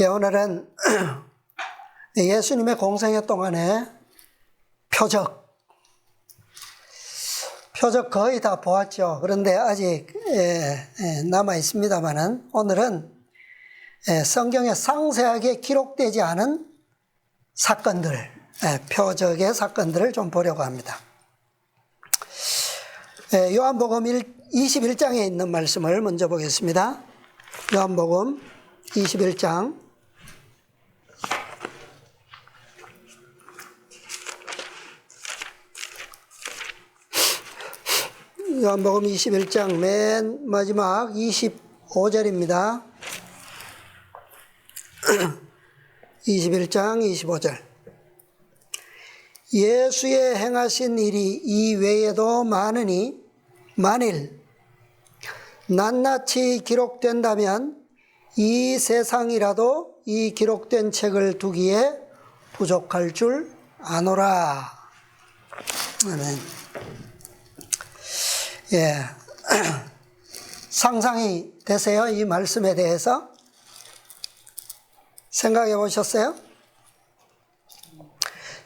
예, 오늘은 예수님의 공생애 동안에 표적 거의 다 보았죠. 그런데 아직 남아 있습니다만은 오늘은 성경에 상세하게 기록되지 않은 사건들, 표적의 사건들을 좀 보려고 합니다. 요한복음 21장에 있는 말씀을 먼저 보겠습니다. 요한복음 21장 요한복음 21장 맨 마지막 25절입니다. 21장 25절. 예수의 행하신 일이 이 외에도 많으니 만일 낱낱이 기록된다면 이 세상이라도 이 기록된 책을 두기에 부족할 줄 아노라. 아멘. 예. 상상이 되세요? 이 말씀에 대해서? 생각해 보셨어요?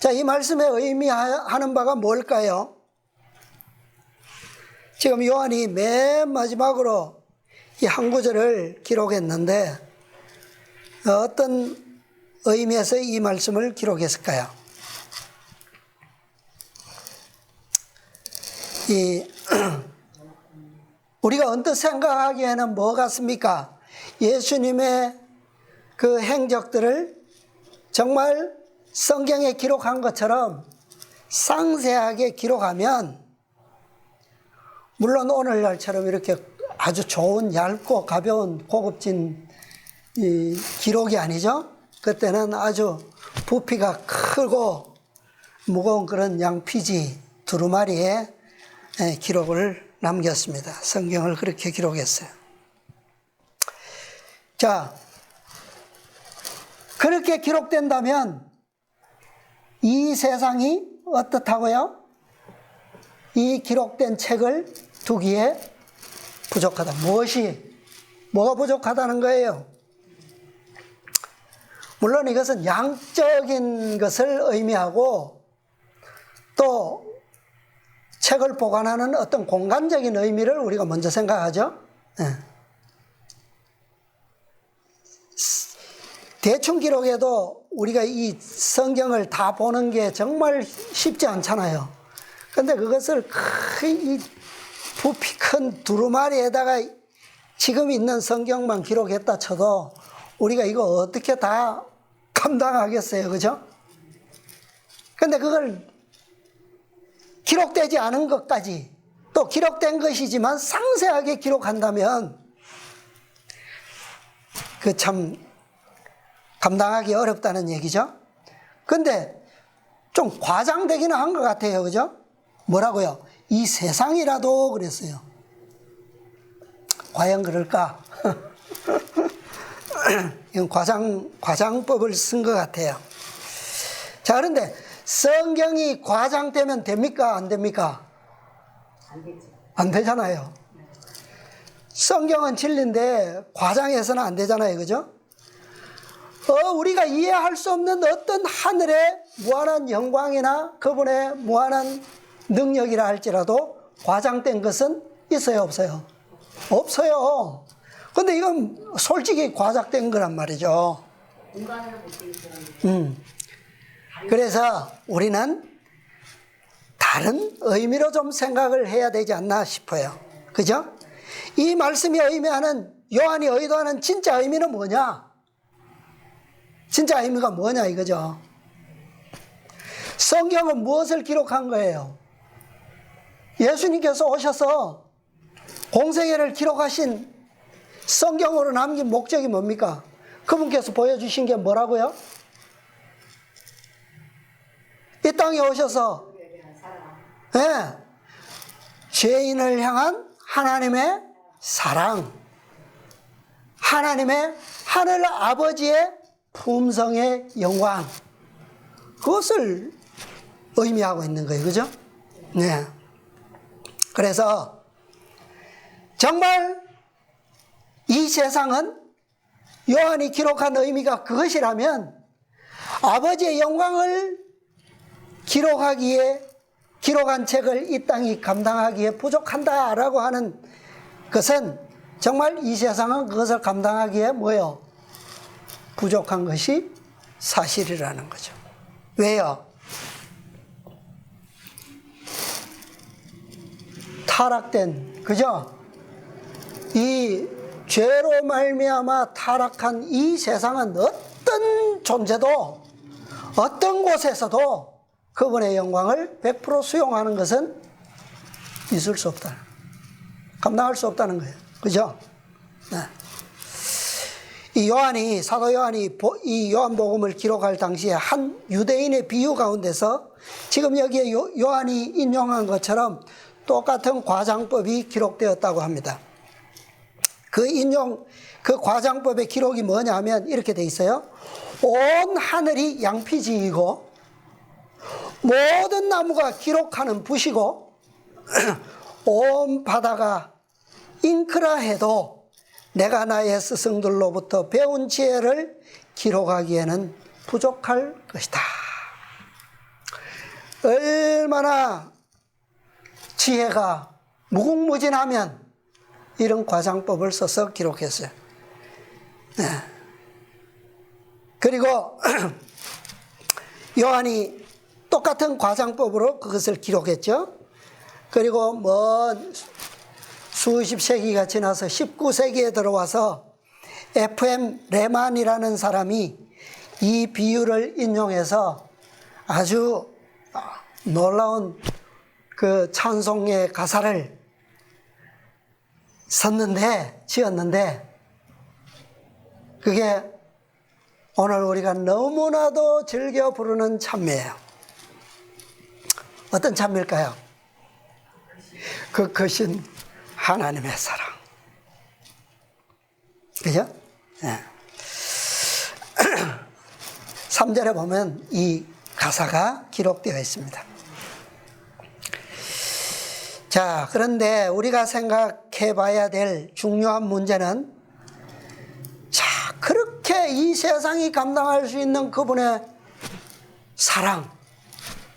자, 이 말씀의 의미하는 바가 뭘까요? 지금 요한이 맨 마지막으로 이 한 구절을 기록했는데 어떤 의미에서 이 말씀을 기록했을까요? 우리가 언뜻 생각하기에는 뭐 같습니까? 예수님의 그 행적들을 정말 성경에 기록한 것처럼 상세하게 기록하면, 물론 오늘날처럼 이렇게 아주 좋은 얇고 가벼운 고급진 기록이 아니죠. 그때는 아주 부피가 크고 무거운 그런 양피지 두루마리에 기록을 남겼습니다. 성경을 그렇게 기록했어요. 자, 그렇게 기록된다면 이 세상이 어떻다고요? 이 기록된 책을 두기에 부족하다. 뭐가 부족하다는 거예요? 물론 이것은 양적인 것을 의미하고 또 책을 보관하는 어떤 공간적인 의미를 우리가 먼저 생각하죠. 대충 기록해도 우리가 이 성경을 다 보는 게 정말 쉽지 않잖아요. 그런데 그것을 이 부피 큰 두루마리에다가 지금 있는 성경만 기록했다 쳐도 우리가 이거 어떻게 다 감당하겠어요, 그죠? 그런데 그걸 기록되지 않은 것까지, 또 기록된 것이지만 상세하게 기록한다면 그 참 감당하기 어렵다는 얘기죠. 근데 좀 과장되기는 한 것 같아요, 그죠? 뭐라고요? 이 세상이라도 그랬어요. 과연 그럴까? 이건 과장법을 쓴 것 같아요. 자, 그런데 성경이 과장되면 됩니까? 안 됩니까? 안 되죠. 안 되잖아요. 성경은 진리인데 과장해서는 안 되잖아요, 그죠? 우리가 이해할 수 없는 어떤 하늘의 무한한 영광이나 그분의 무한한 능력이라 할지라도 과장된 것은 있어요, 없어요? 없어요. 근데 이건 솔직히 과장된 거란 말이죠. 공간을 못 되겠어요. 그래서 우리는 다른 의미로 좀 생각을 해야 되지 않나 싶어요. 그죠? 이 말씀이 의미하는, 요한이 의도하는 진짜 의미는 뭐냐? 진짜 의미가 뭐냐 이거죠. 성경은 무엇을 기록한 거예요? 예수님께서 오셔서 공생애를 기록하신 성경으로 남긴 목적이 뭡니까? 그분께서 보여주신 게 뭐라고요? 이 땅에 오셔서 죄인을 향한 하나님의 사랑, 하나님의 하늘 아버지의 품성의 영광, 그것을 의미하고 있는 거예요, 그죠? 네. 그래서 정말 이 세상은 요한이 기록한 의미가 그것이라면 아버지의 영광을 기록한 책을 이 땅이 감당하기에 부족한다라고 하는 것은 정말 이 세상은 그것을 감당하기에 뭐요? 부족한 것이 사실이라는 거죠. 왜요? 타락된, 그죠? 이 죄로 말미암아 타락한 이 세상은 어떤 존재도 어떤 곳에서도 그분의 영광을 100% 수용하는 것은 있을 수 없다. 감당할 수 없다는 거예요. 그죠? 네. 이 요한이, 사도 요한이 이 요한복음을 기록할 당시에 한 유대인의 비유 가운데서 지금 여기에 요한이 인용한 것처럼 똑같은 과장법이 기록되었다고 합니다. 그 과장법의 기록이 뭐냐 하면 이렇게 돼 있어요. 온 하늘이 양피지이고 모든 나무가 기록하는 붓이고 온 바다가 잉크라 해도 내가 나의 스승들로부터 배운 지혜를 기록하기에는 부족할 것이다. 얼마나 지혜가 무궁무진하면 이런 과장법을 써서 기록했어요. 네. 그리고 요한이 똑같은 과장법으로 그것을 기록했죠. 그리고 수십 세기가 지나서 19세기에 들어와서 FM 레만이라는 사람이 이 비유를 인용해서 아주 놀라운 그 찬송의 가사를 지었는데 그게 오늘 우리가 너무나도 즐겨 부르는 찬미예요. 어떤 찬미일까요? 그 크신 하나님의 사랑. 그죠? 네. 3절에 보면 이 가사가 기록되어 있습니다. 자, 그런데 우리가 생각해 봐야 될 중요한 문제는 자, 그렇게 이 세상이 감당할 수 있는 그분의 사랑,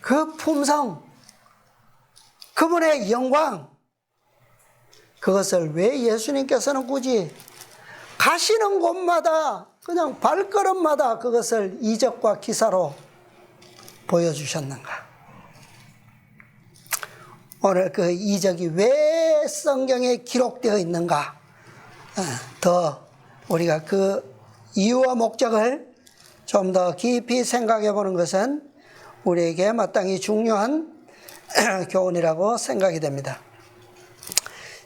그 품성, 그분의 영광, 그것을 왜 예수님께서는 굳이 가시는 곳마다 그냥 발걸음마다 그것을 이적과 기사로 보여주셨는가? 오늘 그 이적이 왜 성경에 기록되어 있는가? 더 우리가 그 이유와 목적을 좀 더 깊이 생각해 보는 것은 우리에게 마땅히 중요한 교훈이라고 생각이 됩니다.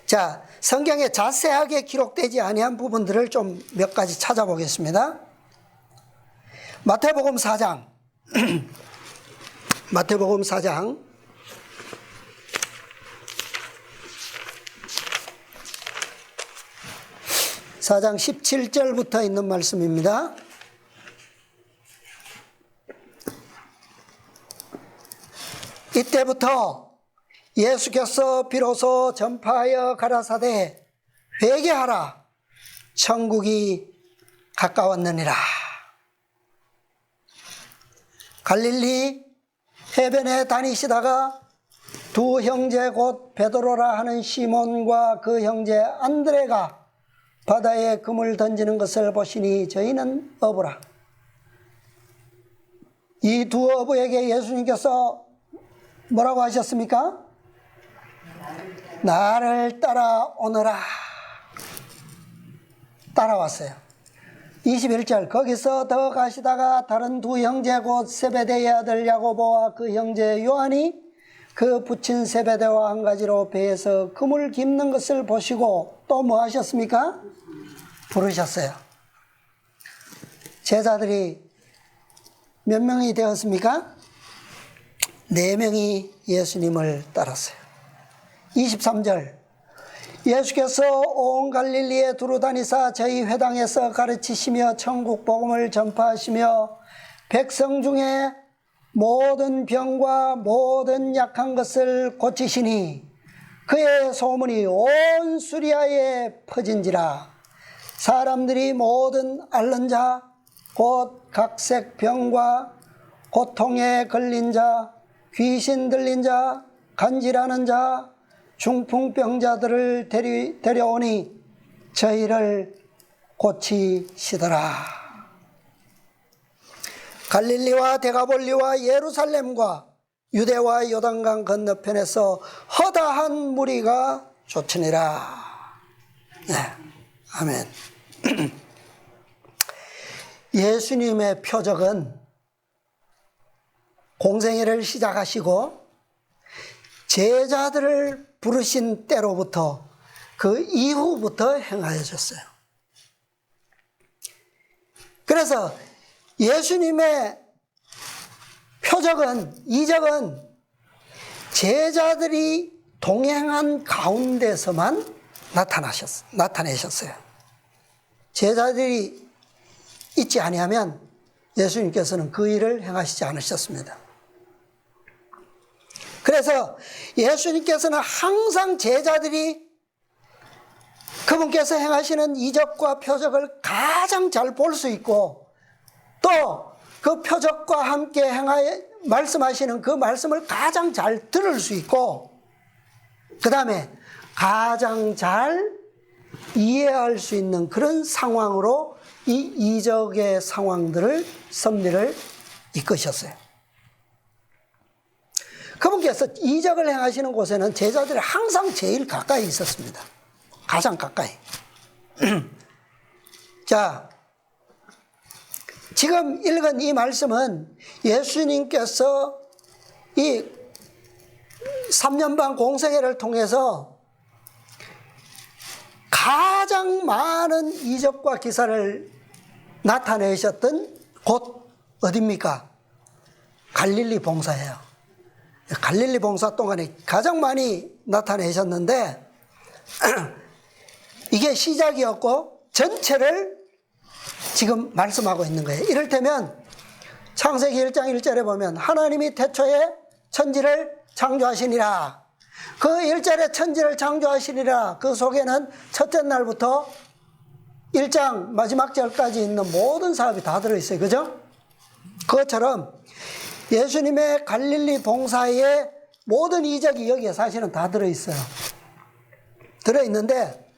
자, 성경에 자세하게 기록되지 아니한 부분들을 좀 몇 가지 찾아보겠습니다. 마태복음 4장 마태복음 4장 17절부터 있는 말씀입니다. 이때부터 예수께서 비로소 전파하여 가라사대 회개하라 천국이 가까웠느니라. 갈릴리 해변에 다니시다가 두 형제 곧 베드로라 하는 시몬과 그 형제 안드레가 바다에 금을 던지는 것을 보시니 저희는 어부라. 이 두 어부에게 예수님께서 뭐라고 하셨습니까? 나를 따라오너라. 따라왔어요. 21절 거기서 더 가시다가 다른 두 형제 곧 세베대의 아들 야고보와 그 형제 요한이 그 붙인 세베대와 한 가지로 배에서 금을 깁는 것을 보시고 또 뭐 하셨습니까? 부르셨어요. 제자들이 몇 명이 되었습니까? 4명이 예수님을 따랐어요. 23절 예수께서 온 갈릴리에 두루다니사 저희 회당에서 가르치시며 천국 복음을 전파하시며 백성 중에 모든 병과 모든 약한 것을 고치시니 그의 소문이 온 수리아에 퍼진지라. 사람들이 모든 앓는 자, 곧 각색 병과 고통에 걸린 자, 귀신 들린 자, 간질하는 자, 중풍병자들을 데려오니 저희를 고치시더라. 갈릴리와 데가볼리와 예루살렘과 유대와 요단강 건너편에서 허다한 무리가 쫓으니라. 네, 아멘. 예수님의 표적은 공생애를 시작하시고 제자들을 부르신 때로부터 그 이후부터 행하여졌어요. 그래서 예수님의 표적은, 이적은 제자들이 동행한 가운데서만 나타내셨어요. 제자들이 있지 아니하면 예수님께서는 그 일을 행하시지 않으셨습니다. 그래서 예수님께서는 항상 제자들이 그분께서 행하시는 이적과 표적을 가장 잘 볼 수 있고, 또 그 표적과 함께 말씀하시는 그 말씀을 가장 잘 들을 수 있고, 그 다음에 가장 잘 이해할 수 있는 그런 상황으로 이 이적의 상황들을, 섭리를 이끄셨어요. 그분께서 이적을 행하시는 곳에는 제자들이 항상 제일 가까이 있었습니다. 가장 가까이. 자, 지금 읽은 이 말씀은 예수님께서 이 3년 반 공생애를 통해서 가장 많은 이적과 기사를 나타내셨던 곳 어디입니까? 갈릴리 봉사예요. 갈릴리 봉사 동안에 가장 많이 나타내셨는데 이게 시작이었고 전체를 지금 말씀하고 있는 거예요. 이를테면 창세기 1장 1절에 보면 하나님이 태초에 천지를 창조하시니라. 그 1절에 천지를 창조하시니라. 그 속에는 첫째 날부터 1장 마지막 절까지 있는 모든 사업이 다 들어있어요. 그죠? 그것처럼 예수님의 갈릴리 봉사의 모든 이적이 여기에 사실은 다 들어있어요. 들어있는데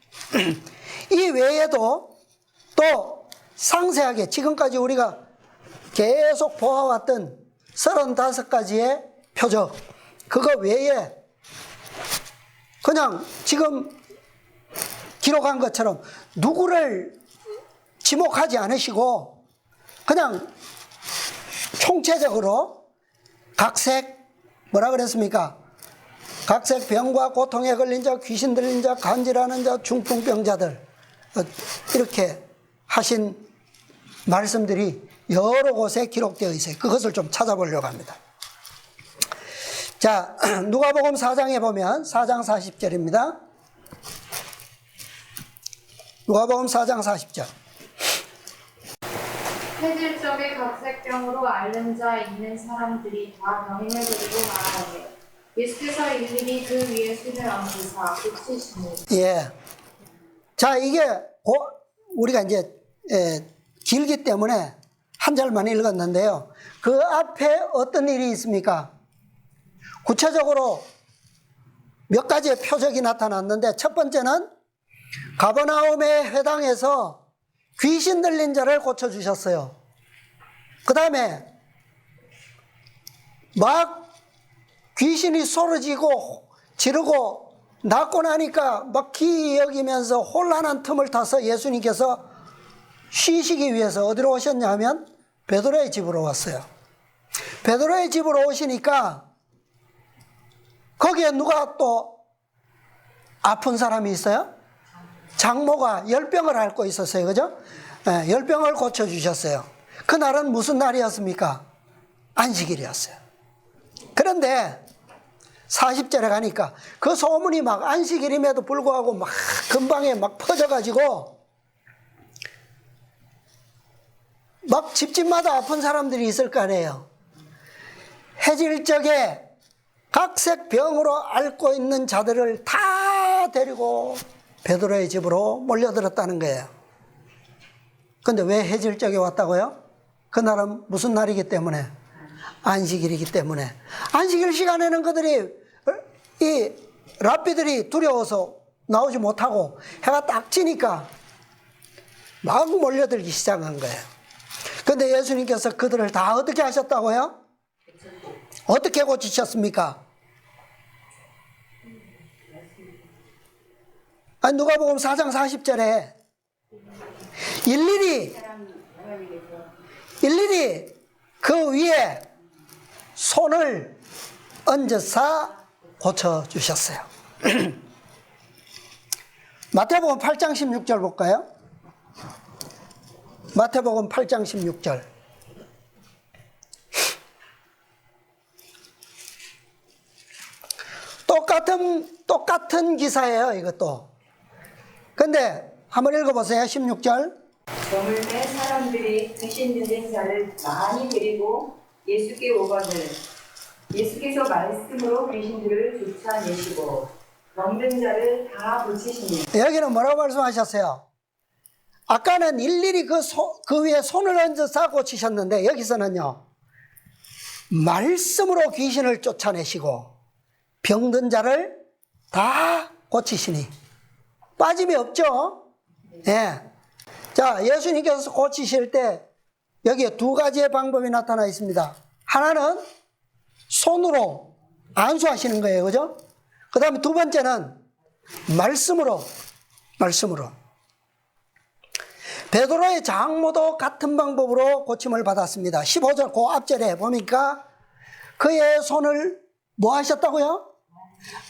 이 외에도 또 상세하게 지금까지 우리가 계속 보아왔던 35가지의 표적, 그거 외에 그냥 지금 기록한 것처럼 누구를 지목하지 않으시고 그냥 총체적으로 각색, 뭐라 그랬습니까? 각색 병과 고통에 걸린 자, 귀신 들린 자, 간질하는 자, 중풍병자들, 이렇게 하신 말씀들이 여러 곳에 기록되어 있어요. 그것을 좀 찾아보려고 합니다. 자, 누가복음 4장에 보면 4장 40절입니다. 누가복음 4장 40절. 해질적에 각색병으로 앓는 자 있는 사람들이 다 병인을 데리고 나아오니 예수께서 일일이 그 위에 손을 얹으사 고치시니. 예. 자, 이게 우리가 이제 길기 때문에 한 절만 읽었는데요. 그 앞에 어떤 일이 있습니까? 구체적으로 몇 가지의 표적이 나타났는데, 첫 번째는 가버나움의 회당에서 귀신 들린 자를 고쳐주셨어요. 그 다음에 막 귀신이 소리지고 지르고 낫고 나니까 막 기이 여기면서 혼란한 틈을 타서 예수님께서 쉬시기 위해서 어디로 오셨냐면 베드로의 집으로 왔어요. 베드로의 집으로 오시니까 거기에 누가 또 아픈 사람이 있어요? 장모가 열병을 앓고 있었어요. 그죠? 네, 열병을 고쳐주셨어요. 그날은 무슨 날이었습니까? 안식일이었어요. 그런데 40절에 가니까 그 소문이 막 안식일임에도 불구하고 막 근방에 막 퍼져가지고 막 집집마다 아픈 사람들이 있을 거 아니에요. 해질적에 각색 병으로 앓고 있는 자들을 다 데리고 베드로의 집으로 몰려들었다는 거예요. 근데 왜 해질 적에 왔다고요? 그날은 무슨 날이기 때문에? 안식일이기 때문에. 안식일 시간에는 그들이, 이 랍비들이 두려워서 나오지 못하고 해가 딱 지니까 막 몰려들기 시작한 거예요. 근데 예수님께서 그들을 다 어떻게 하셨다고요? 어떻게 고치셨습니까? 아니, 누가복음 4장 40절에 일일이 그 위에 손을 얹어서 고쳐주셨어요. 마태복음 8장 16절 볼까요? 마태복음 8장 16절. 똑같은 기사예요, 이것도. 근데 한번 읽어보세요. 16절. 점을 뺀 사람들이 귀신 들린 자를 많이 데리고 예수께 오거늘 예수께서 말씀으로 귀신들을 쫓아내시고 병든 자를 다 고치시니. 여기는 뭐라고 말씀하셨어요? 아까는 일일이 그 위에 손을 얹어서 고치셨는데 여기서는요, 말씀으로 귀신을 쫓아내시고 병든 자를 다 고치시니. 빠짐이 없죠? 예. 자, 예수님께서 고치실 때 여기에 두 가지의 방법이 나타나 있습니다. 하나는 손으로 안수하시는 거예요. 그죠? 그 다음에 두 번째는 말씀으로. 베드로의 장모도 같은 방법으로 고침을 받았습니다. 15절 그 앞절에 보니까 그의 손을 뭐 하셨다고요?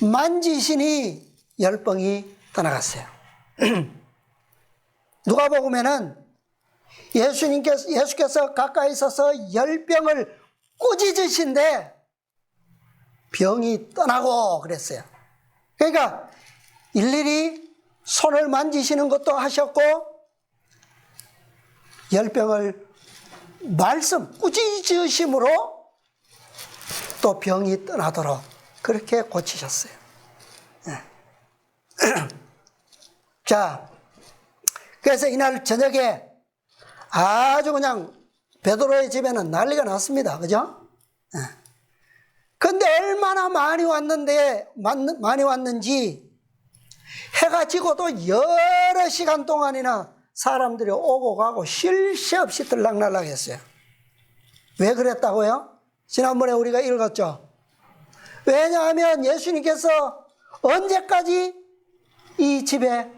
만지시니 열병이 떠나갔어요. 누가복음에는 예수께서 가까이 서서 열병을 꾸짖으신데 병이 떠나고 그랬어요. 그러니까 일일이 손을 만지시는 것도 하셨고 열병을 꾸짖으심으로 또 병이 떠나도록 그렇게 고치셨어요. 네. 자, 그래서 이날 저녁에 아주 그냥 베드로의 집에는 난리가 났습니다. 그죠? 근데 얼마나 많이 왔는지 해가 지고도 여러 시간 동안이나 사람들이 오고 가고 쉴 새 없이 들락날락 했어요. 왜 그랬다고요? 지난번에 우리가 읽었죠. 왜냐하면 예수님께서 언제까지 이 집에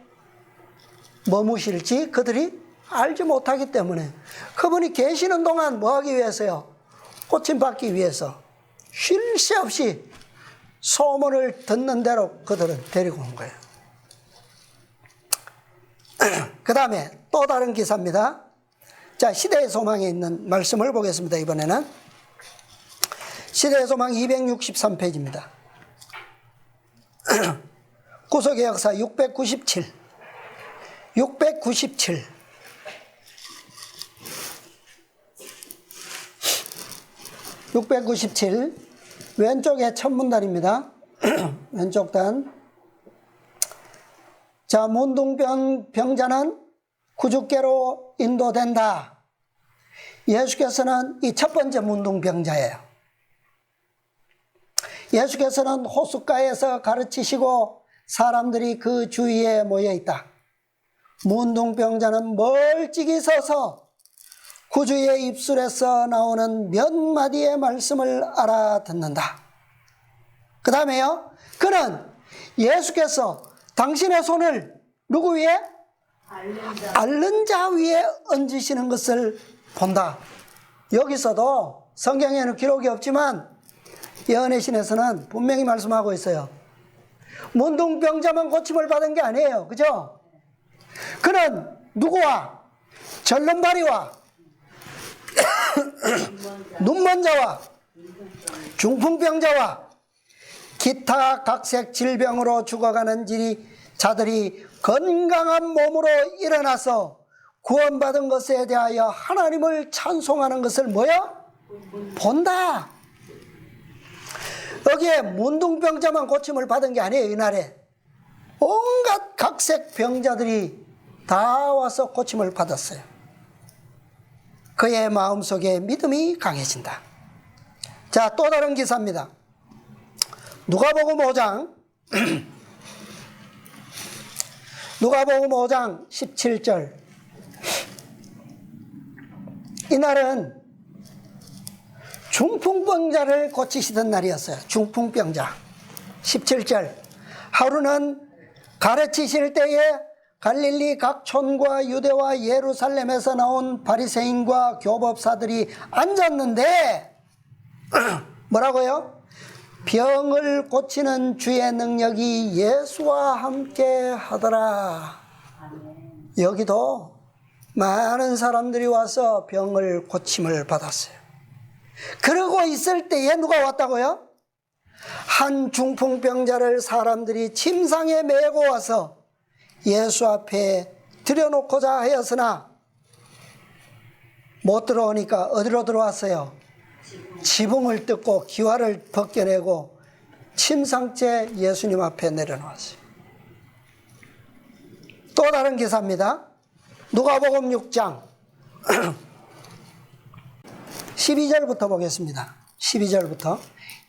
머무실지 그들이 알지 못하기 때문에 그분이 계시는 동안 뭐 하기 위해서요? 고침받기 위해서 쉴 새 없이 소문을 듣는 대로 그들은 데리고 온 거예요. 그 다음에 또 다른 기사입니다. 자, 시대의 소망에 있는 말씀을 보겠습니다. 이번에는 시대의 소망 263페이지입니다. 구속의 역사 697 왼쪽에 첫 문단입니다. 왼쪽 단. 자, 문둥병자는 구주께로 인도된다. 예수께서는 이 첫 번째 문둥병자예요. 예수께서는 호숫가에서 가르치시고 사람들이 그 주위에 모여 있다. 문둥병자는 멀찍이 서서 구주의 입술에서 나오는 몇 마디의 말씀을 알아듣는다. 그 다음에요, 그는 예수께서 당신의 손을 누구 위에? 앓는 자 위에 얹으시는 것을 본다. 여기서도 성경에는 기록이 없지만 예언의 신에서는 분명히 말씀하고 있어요. 문둥병자만 고침을 받은 게 아니에요. 그죠? 그는 누구와? 절름발이와 눈먼 자와 중풍병자와 기타 각색 질병으로 죽어가는 자들이 건강한 몸으로 일어나서 구원받은 것에 대하여 하나님을 찬송하는 것을 뭐야? 본다. 여기에 문둥병자만 고침을 받은 게 아니에요. 이날에 온갖 각색 병자들이 다 와서 고침을 받았어요. 그의 마음속에 믿음이 강해진다. 자, 또 다른 기사입니다. 누가복음 5장 누가복음 5장 17절. 이날은 중풍병자를 고치시던 날이었어요. 중풍병자. 17절. 하루는 가르치실 때에 갈릴리 각 촌과 유대와 예루살렘에서 나온 바리새인과 교법사들이 앉았는데 뭐라고요? 병을 고치는 주의 능력이 예수와 함께 하더라. 여기도 많은 사람들이 와서 병을 고침을 받았어요. 그러고 있을 때에 누가 왔다고요? 한 중풍병자를 사람들이 침상에 메고 와서 예수 앞에 들여놓고자 하였으나 못 들어오니까 어디로 들어왔어요? 지붕을 뜯고 기와를 벗겨내고 침상째 예수님 앞에 내려놓았어요. 또 다른 기사입니다. 누가복음 6장 12절부터 보겠습니다. 12절부터.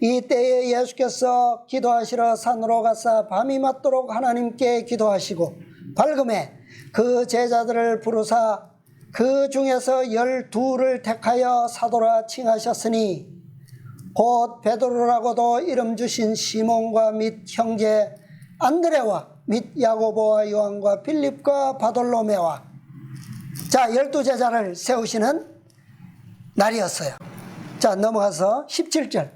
이때에 예수께서 기도하시러 산으로 가사 밤이 맞도록 하나님께 기도하시고 밝음에 그 제자들을 부르사 그 중에서 12를 택하여 사도라 칭하셨으니 곧 베드로라고도 이름 주신 시몬과 및 형제 안드레와 및 야고보와 요한과 빌립과 바돌로메와. 자, 12제자를 세우시는 날이었어요. 자, 넘어가서 17절.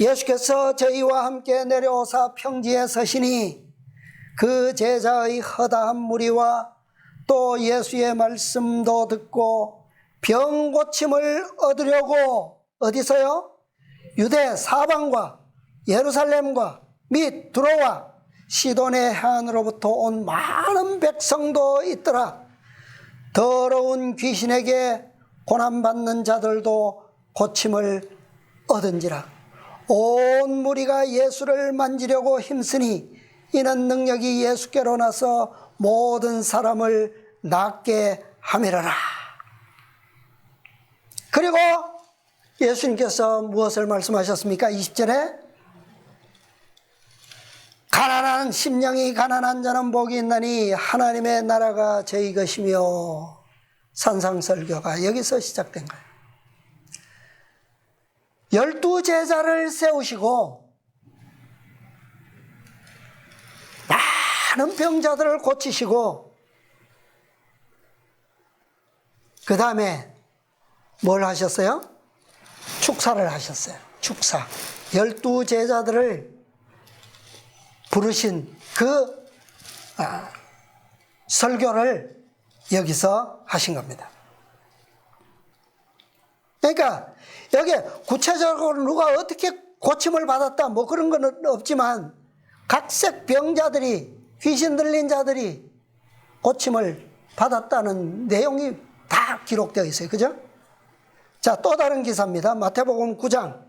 예수께서 저희와 함께 내려오사 평지에 서시니 그 제자의 허다한 무리와 또 예수의 말씀도 듣고 병 고침을 얻으려고 어디서요? 유대 사방과 예루살렘과 및 두로와 시돈의 해안으로부터 온 많은 백성도 있더라. 더러운 귀신에게 고난받는 자들도 고침을 얻은지라. 온 무리가 예수를 만지려고 힘쓰니 이는 능력이 예수께로 나서 모든 사람을 낫게 함이라라. 그리고 예수님께서 무엇을 말씀하셨습니까? 20절에 가난한 심령이 가난한 자는 복이 있나니 하나님의 나라가 저희 것이며. 산상설교가 여기서 시작된 거예요. 12제자를 세우시고 많은 병자들을 고치시고 그 다음에 뭘 하셨어요? 축사를 하셨어요. 축사. 12제자들을 부르신 그 설교를 여기서 하신 겁니다. 그러니까 여기 구체적으로 누가 어떻게 고침을 받았다 뭐 그런 건 없지만 각색 병자들이, 귀신 들린 자들이 고침을 받았다는 내용이 다 기록되어 있어요. 그죠? 자, 또 다른 기사입니다. 마태복음 9장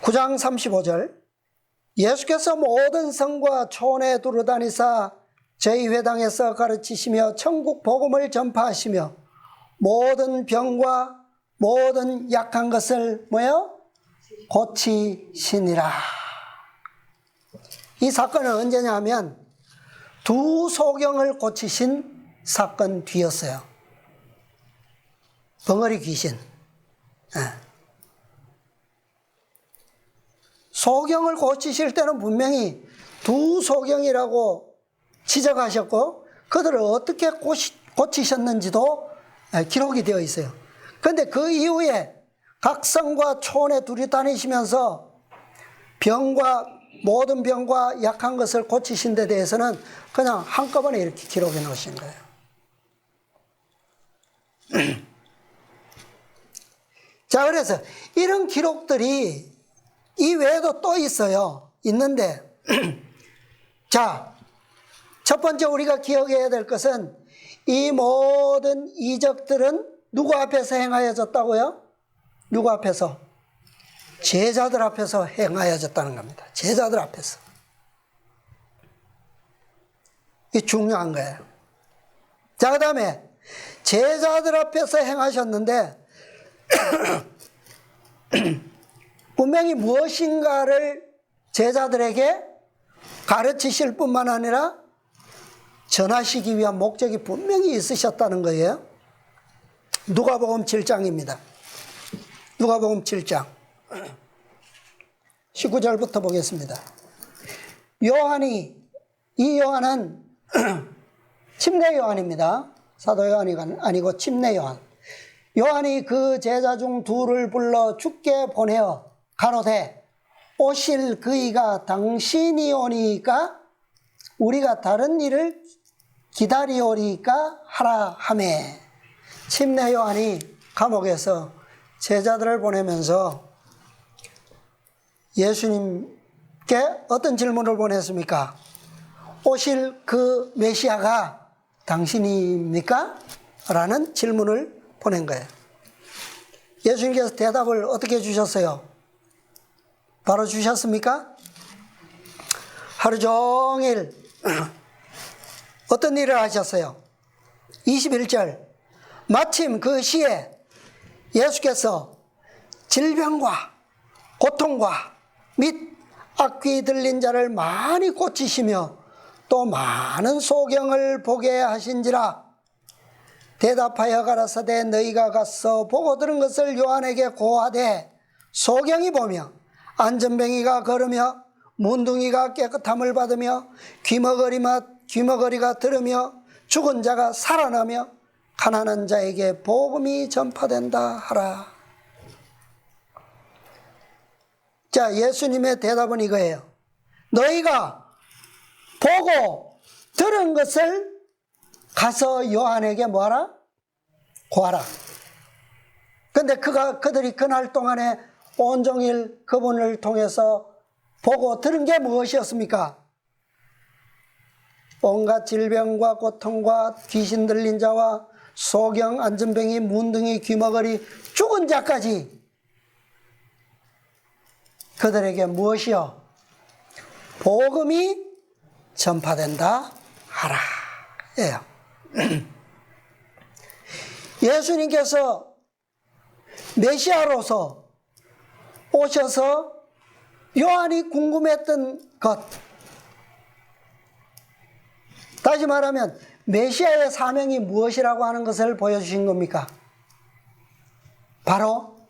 9장 35절. 예수께서 모든 성과 촌에 두루다니사 저희 회당에서 가르치시며 천국 복음을 전파하시며 모든 병과 모든 약한 것을 뭐요? 고치시니라. 이 사건은 언제냐 하면 두 소경을 고치신 사건 뒤였어요. 벙어리 귀신. 소경을 고치실 때는 분명히 두 소경이라고 지적하셨고 그들을 어떻게 고치셨는지도 기록이 되어 있어요. 그런데 그 이후에 각 성과 촌에 둘이 다니시면서 병과 모든 병과 약한 것을 고치신 데 대해서는 그냥 한꺼번에 이렇게 기록해 놓으신 거예요. 자, 그래서 이런 기록들이 이 외에도 또 있어요. 있는데 자, 첫 번째 우리가 기억해야 될 것은 이 모든 이적들은 누구 앞에서 행하여졌다고요? 누구 앞에서? 제자들 앞에서 행하여졌다는 겁니다. 제자들 앞에서. 이게 중요한 거예요. 자, 그 다음에 제자들 앞에서 행하셨는데 분명히 무엇인가를 제자들에게 가르치실 뿐만 아니라 전하시기 위한 목적이 분명히 있으셨다는 거예요. 누가복음 7장입니다. 누가복음 7장 19절부터 보겠습니다. 이 요한은 침례 요한입니다. 사도 요한이 아니고 침례 요한. 요한이 그 제자 중 둘을 불러 주께 보내어 가로되 오실 그이가 당신이 오니까 우리가 다른 일을 기다리오리까 하라 하매. 침례 요한이 감옥에서 제자들을 보내면서 예수님께 어떤 질문을 보냈습니까? 오실 그 메시아가 당신입니까? 라는 질문을 보낸 거예요. 예수님께서 대답을 어떻게 주셨어요? 바로 주셨습니까? 하루 종일 어떤 일을 하셨어요? 21절 마침 그 시에 예수께서 질병과 고통과 및 악귀 들린 자를 많이 고치시며 또 많은 소경을 보게 하신지라. 대답하여 가라사대 너희가 가서 보고 들은 것을 요한에게 고하되 소경이 보며 안전뱅이가 걸으며 문둥이가 깨끗함을 받으며 귀머거리가 들으며 죽은 자가 살아나며 가난한 자에게 복음이 전파된다 하라. 자, 예수님의 대답은 이거예요. 너희가 보고 들은 것을 가서 요한에게 뭐하라? 고하라. 근데 그들이 그날 동안에 온종일 그분을 통해서 보고 들은 게 무엇이었습니까? 온갖 질병과 고통과 귀신 들린 자와 소경, 안전뱅이, 문둥이, 귀머거리, 죽은 자까지 그들에게 무엇이요? 복음이 전파된다 하라. 예요. 예수님께서 메시아로서 오셔서 요한이 궁금했던 것, 다시 말하면 메시아의 사명이 무엇이라고 하는 것을 보여주신 겁니까? 바로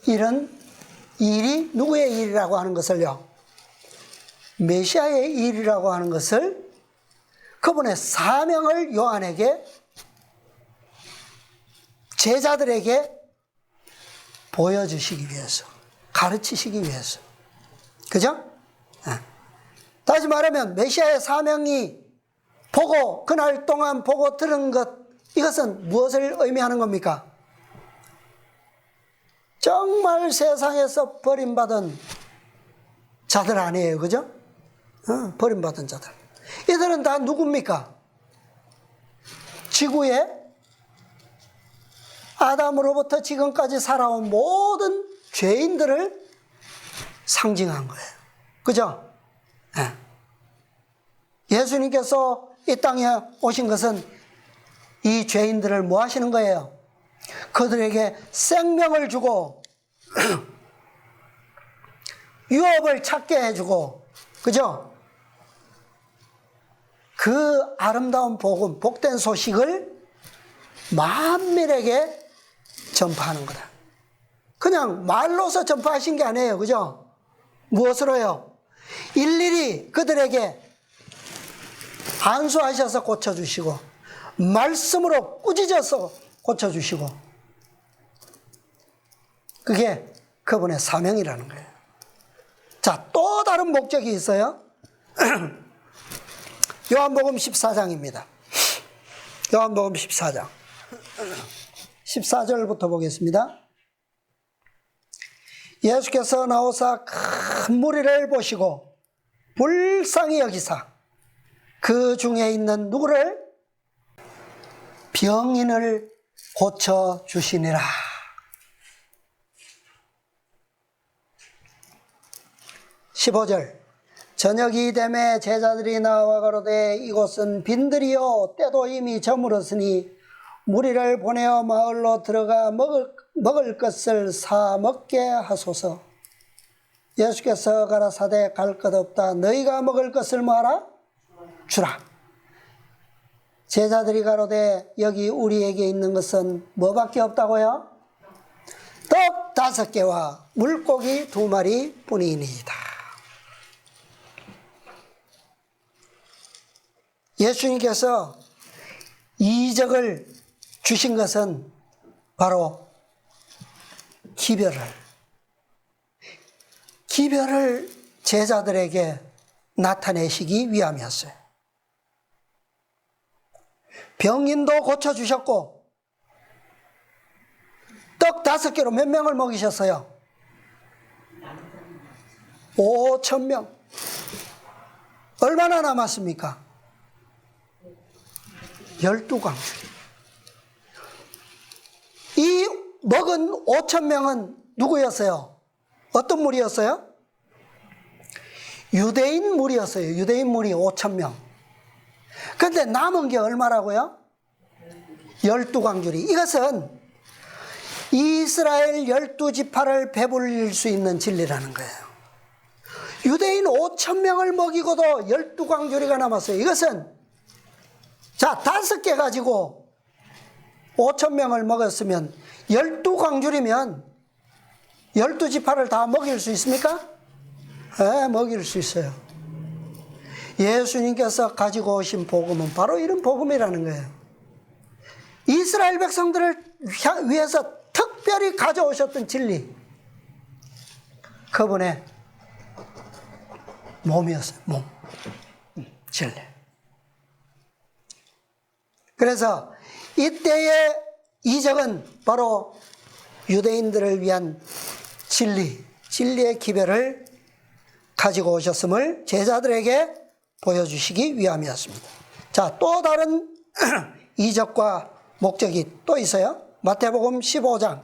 이런 일이 누구의 일이라고 하는 것을요? 메시아의 일이라고 하는 것을, 그분의 사명을 요한에게, 제자들에게 보여주시기 위해서, 가르치시기 위해서. 그죠? 다시 말하면 메시아의 사명이 그날 동안 보고 들은 것, 이것은 무엇을 의미하는 겁니까? 정말 세상에서 버림받은 자들 아니에요. 그죠? 버림받은 자들. 이들은 다 누굽니까? 지구에 아담으로부터 지금까지 살아온 모든 죄인들을 상징한 거예요. 그죠? 예수님께서 이 땅에 오신 것은 이 죄인들을 뭐 하시는 거예요? 그들에게 생명을 주고 유업을 찾게 해주고, 그죠? 그 아름다운 복음, 복된 소식을 만민에게 전파하는 거다. 그냥 말로서 전파하신 게 아니에요. 그죠? 무엇으로요? 일일이 그들에게 안수하셔서 고쳐주시고, 말씀으로 꾸짖어서 고쳐주시고, 그게 그분의 사명이라는 거예요. 자, 또 다른 목적이 있어요. 요한복음 14장입니다. 요한복음 14장 14절부터 보겠습니다. 예수께서 나오사 큰 무리를 보시고 불쌍히 여기사 그 중에 있는 누구를? 병인을 고쳐주시니라. 15절 저녁이 되매 제자들이 나와 가로되 이곳은 빈들이요 때도 이미 저물었으니 무리를 보내어 마을로 들어가 먹을 것을 사 먹게 하소서. 예수께서 가라사대 갈 것 없다. 너희가 먹을 것을 뭐하라? 주라. 제자들이 가로되 여기 우리에게 있는 것은 뭐밖에 없다고요? 떡 5개와 물고기 2마리 뿐이니이다. 예수님께서 이적을 주신 것은 바로 기별을 제자들에게 나타내시기 위함이었어요. 병인도 고쳐주셨고 떡 5개로 몇 명을 먹이셨어요? 5,000명. 얼마나 남았습니까? 12광줄. 이 먹은 5,000명은 누구였어요? 어떤 무리였어요? 유대인 무리였어요. 유대인 무리 5,000명. 그런데 남은 게 얼마라고요? 12광줄이. 이것은 이스라엘 12지파를 배불릴 수 있는 진리라는 거예요. 유대인 5,000명을 먹이고도 12광줄이가 남았어요. 이것은 자 5개 가지고 5,000명을 먹었으면 12광줄이면 12지파를 다 먹일 수 있습니까? 네, 먹일 수 있어요. 예수님께서 가지고 오신 복음은 바로 이런 복음이라는 거예요. 이스라엘 백성들을 위해서 특별히 가져오셨던 진리, 그분의 몸이었어요. 몸, 진리. 그래서 이때의 이적은 바로 유대인들을 위한 진리의 기별을 가지고 오셨음을 제자들에게 보여주시기 위함이었습니다. 자, 또 다른 이적과 목적이 또 있어요. 마태복음 15장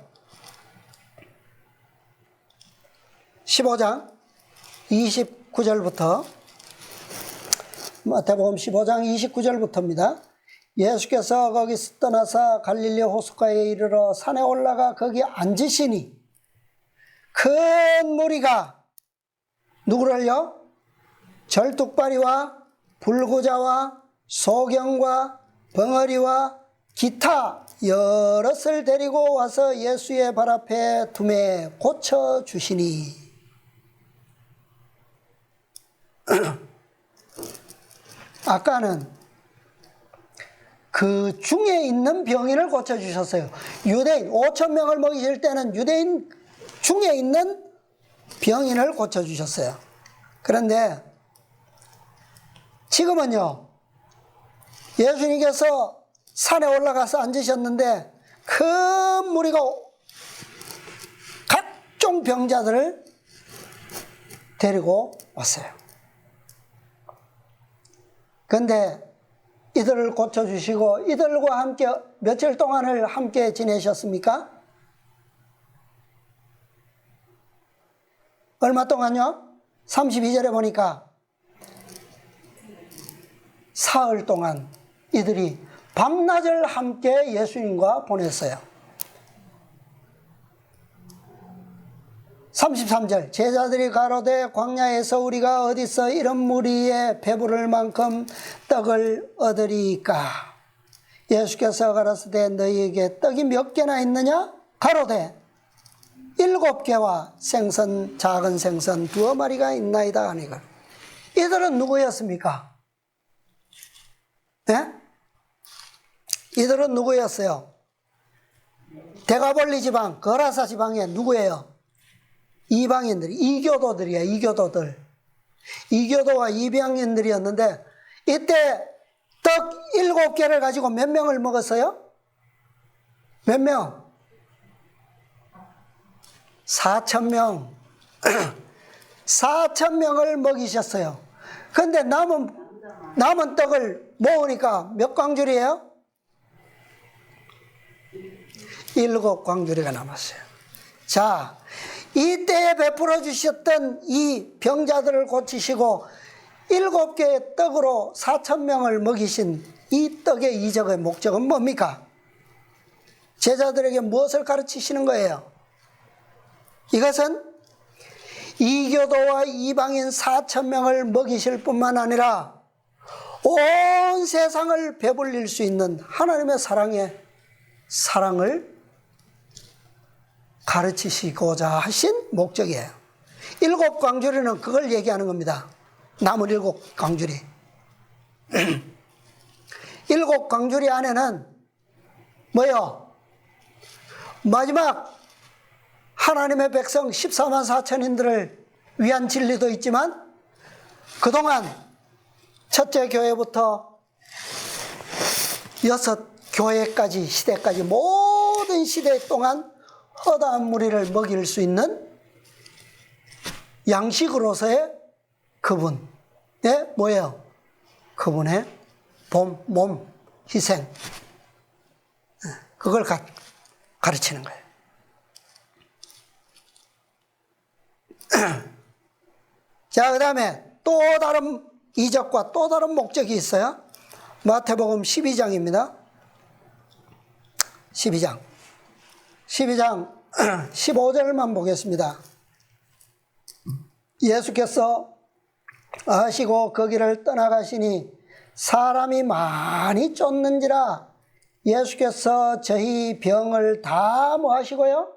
29절부터 마태복음 15장 29절부터입니다. 예수께서 거기서 떠나서 갈릴리 호숫가에 이르러 산에 올라가 거기 앉으시니 큰 무리가 누구를요? 절뚝발이와 불구자와 소경과 벙어리와 기타 여럿을 데리고 와서 예수의 발 앞에 두매 고쳐주시니 아까는 그 중에 있는 병인을 고쳐주셨어요. 유대인 5,000명을 먹이실 때는 유대인 중에 있는 병인을 고쳐주셨어요. 그런데 지금은요, 예수님께서 산에 올라가서 앉으셨는데 큰 무리가 각종 병자들을 데리고 왔어요. 그런데 이들을 고쳐주시고 이들과 함께 며칠 동안을 함께 지내셨습니까? 얼마 동안요? 32절에 보니까 사흘 동안 이들이 밤낮을 함께 예수님과 보냈어요. 33절 제자들이 가로되 광야에서 우리가 어디서 이런 무리에 배부를 만큼 떡을 얻으리까? 예수께서 가라사대 너희에게 떡이 몇 개나 있느냐? 가로되 7개와 생선 작은 생선 2마리가 있나이다 하니까 이들은 누구였습니까? 네? 이들은 누구였어요? 데가볼리 지방 거라사 지방의 누구예요? 이방인들, 이교도들이에요. 이교도와 이방인들이었는데 이때 떡 7개를 가지고 몇 명을 먹었어요? 몇 명? 4,000명. 4,000명을 먹이셨어요. 그런데 남은 떡을 모으니까 몇 광줄이에요? 7광줄이가 남았어요. 자, 이때에 베풀어 주셨던 이 병자들을 고치시고 7개의 떡으로 4,000명을 먹이신 이 떡의 이적의 목적은 뭡니까? 제자들에게 무엇을 가르치시는 거예요? 이것은 이교도와 이방인 4,000명을 먹이실 뿐만 아니라 온 세상을 배불릴 수 있는 하나님의 사랑을 가르치시고자 하신 목적이에요. 7 광주리는 그걸 얘기하는 겁니다. 남은 7 광주리. 7 광주리 안에는 뭐요? 마지막 하나님의 백성 14만 4천인들을 위한 진리도 있지만 그동안 첫째 교회부터 6 교회까지 시대까지 모든 시대 동안 허다한 무리를 먹일 수 있는 양식으로서의 그분, 뭐예요? 그분의 몸, 희생, 그걸 가르치는 거예요. 자, 그 다음에 또 다른 이적과 또 다른 목적이 있어요. 마태복음 12장입니다. 12장 15절만 보겠습니다. 예수께서 아시고 거기를 떠나가시니 사람이 많이 쫓는지라 예수께서 저희 병을 다 뭐 하시고요?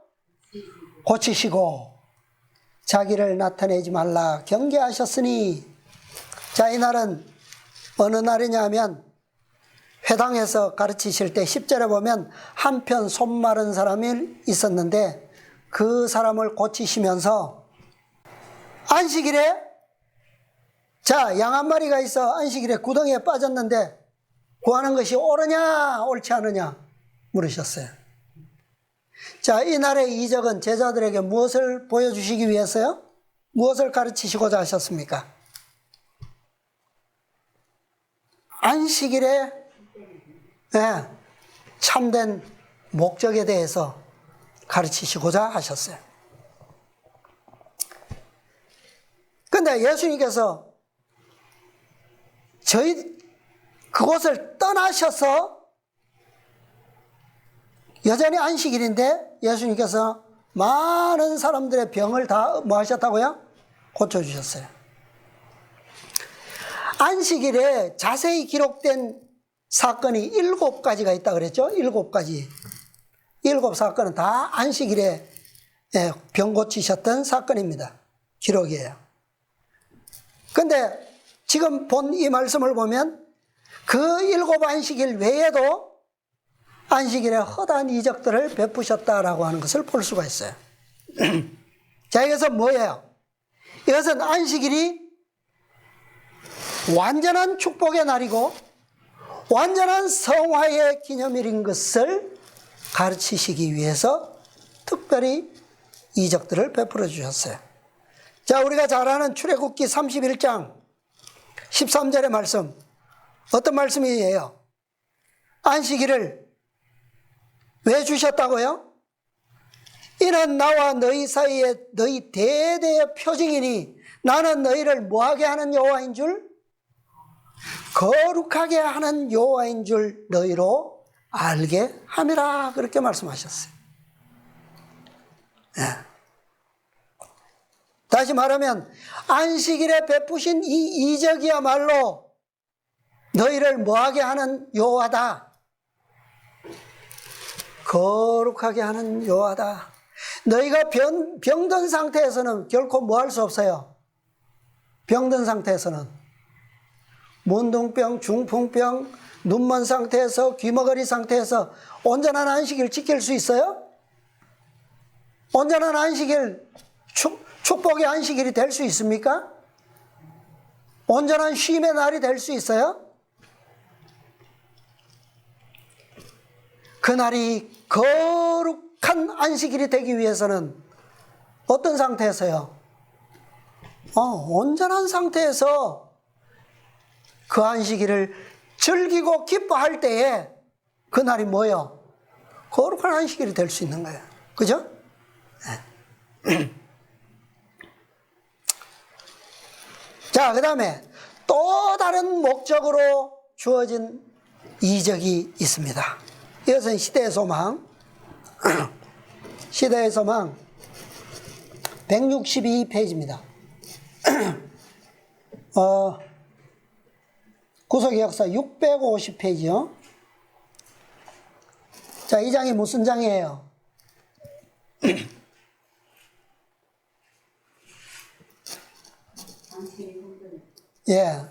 고치시고 자기를 나타내지 말라 경계하셨으니. 자, 이 날은 어느 날이냐 하면 회당에서 가르치실 때 10절에 보면 한편 손 마른 사람이 있었는데 그 사람을 고치시면서 안식일에, 자, 양 한 마리가 있어 안식일에 구덩이에 빠졌는데 구하는 것이 옳으냐 옳지 않으냐 물으셨어요. 자, 이날의 이적은 제자들에게 무엇을 보여주시기 위해서요? 무엇을 가르치시고자 하셨습니까? 안식일에 참된 목적에 대해서 가르치시고자 하셨어요. 그런데 예수님께서 그곳을 떠나셔서 여전히 안식일인데 예수님께서 많은 사람들의 병을 다 뭐 하셨다고요? 고쳐주셨어요. 안식일에 자세히 기록된 사건이 7가지가 있다 그랬죠? 7가지. 7사건은 다 안식일에 병 고치셨던 사건입니다. 기록이에요. 근데 지금 본 이 말씀을 보면 그 7 안식일 외에도 안식일에 허다한 이적들을 베푸셨다라고 하는 것을 볼 수가 있어요. 자, 이것은 뭐예요? 이것은 안식일이 완전한 축복의 날이고 완전한 성화의 기념일인 것을 가르치시기 위해서 특별히 이적들을 베풀어 주셨어요. 자, 우리가 잘 아는 출애굽기 31장 13절의 말씀, 어떤 말씀이에요? 안식일을 왜 주셨다고요? 이는 나와 너희 사이에 너희 대대의 표징이니 나는 너희를 뭐하게 하는 여호와인 줄? 거룩하게 하는 여호와인 줄 너희로 알게 함이라, 그렇게 말씀하셨어요. 다시 말하면 안식일에 베푸신 이 이적이야말로 너희를 뭐하게 하는 여호와다, 거룩하게 하는 여호와다. 너희가 병든 상태에서는 결코 뭐 할 수 없어요. 병든 상태에서는 문둥병, 중풍병, 눈먼 상태에서, 귀머거리 상태에서 온전한 안식일 지킬 수 있어요? 온전한 안식일, 축복의 안식일이 될 수 있습니까? 온전한 쉼의 날이 될 수 있어요? 그날이 거룩한 안식일이 되기 위해서는 어떤 상태에서요? 온전한 상태에서 그 안식일을 즐기고 기뻐할 때에 그날이 뭐예요? 거룩한 안식일이 될 수 있는 거예요. 그죠? 네. 자, 그 다음에 또 다른 목적으로 주어진 이적이 있습니다. 이것은 시대의 소망, 시대의 소망 162페이지입니다. 구속의 역사 650페이지요. 자, 이 장이 무슨 장이에요? 예,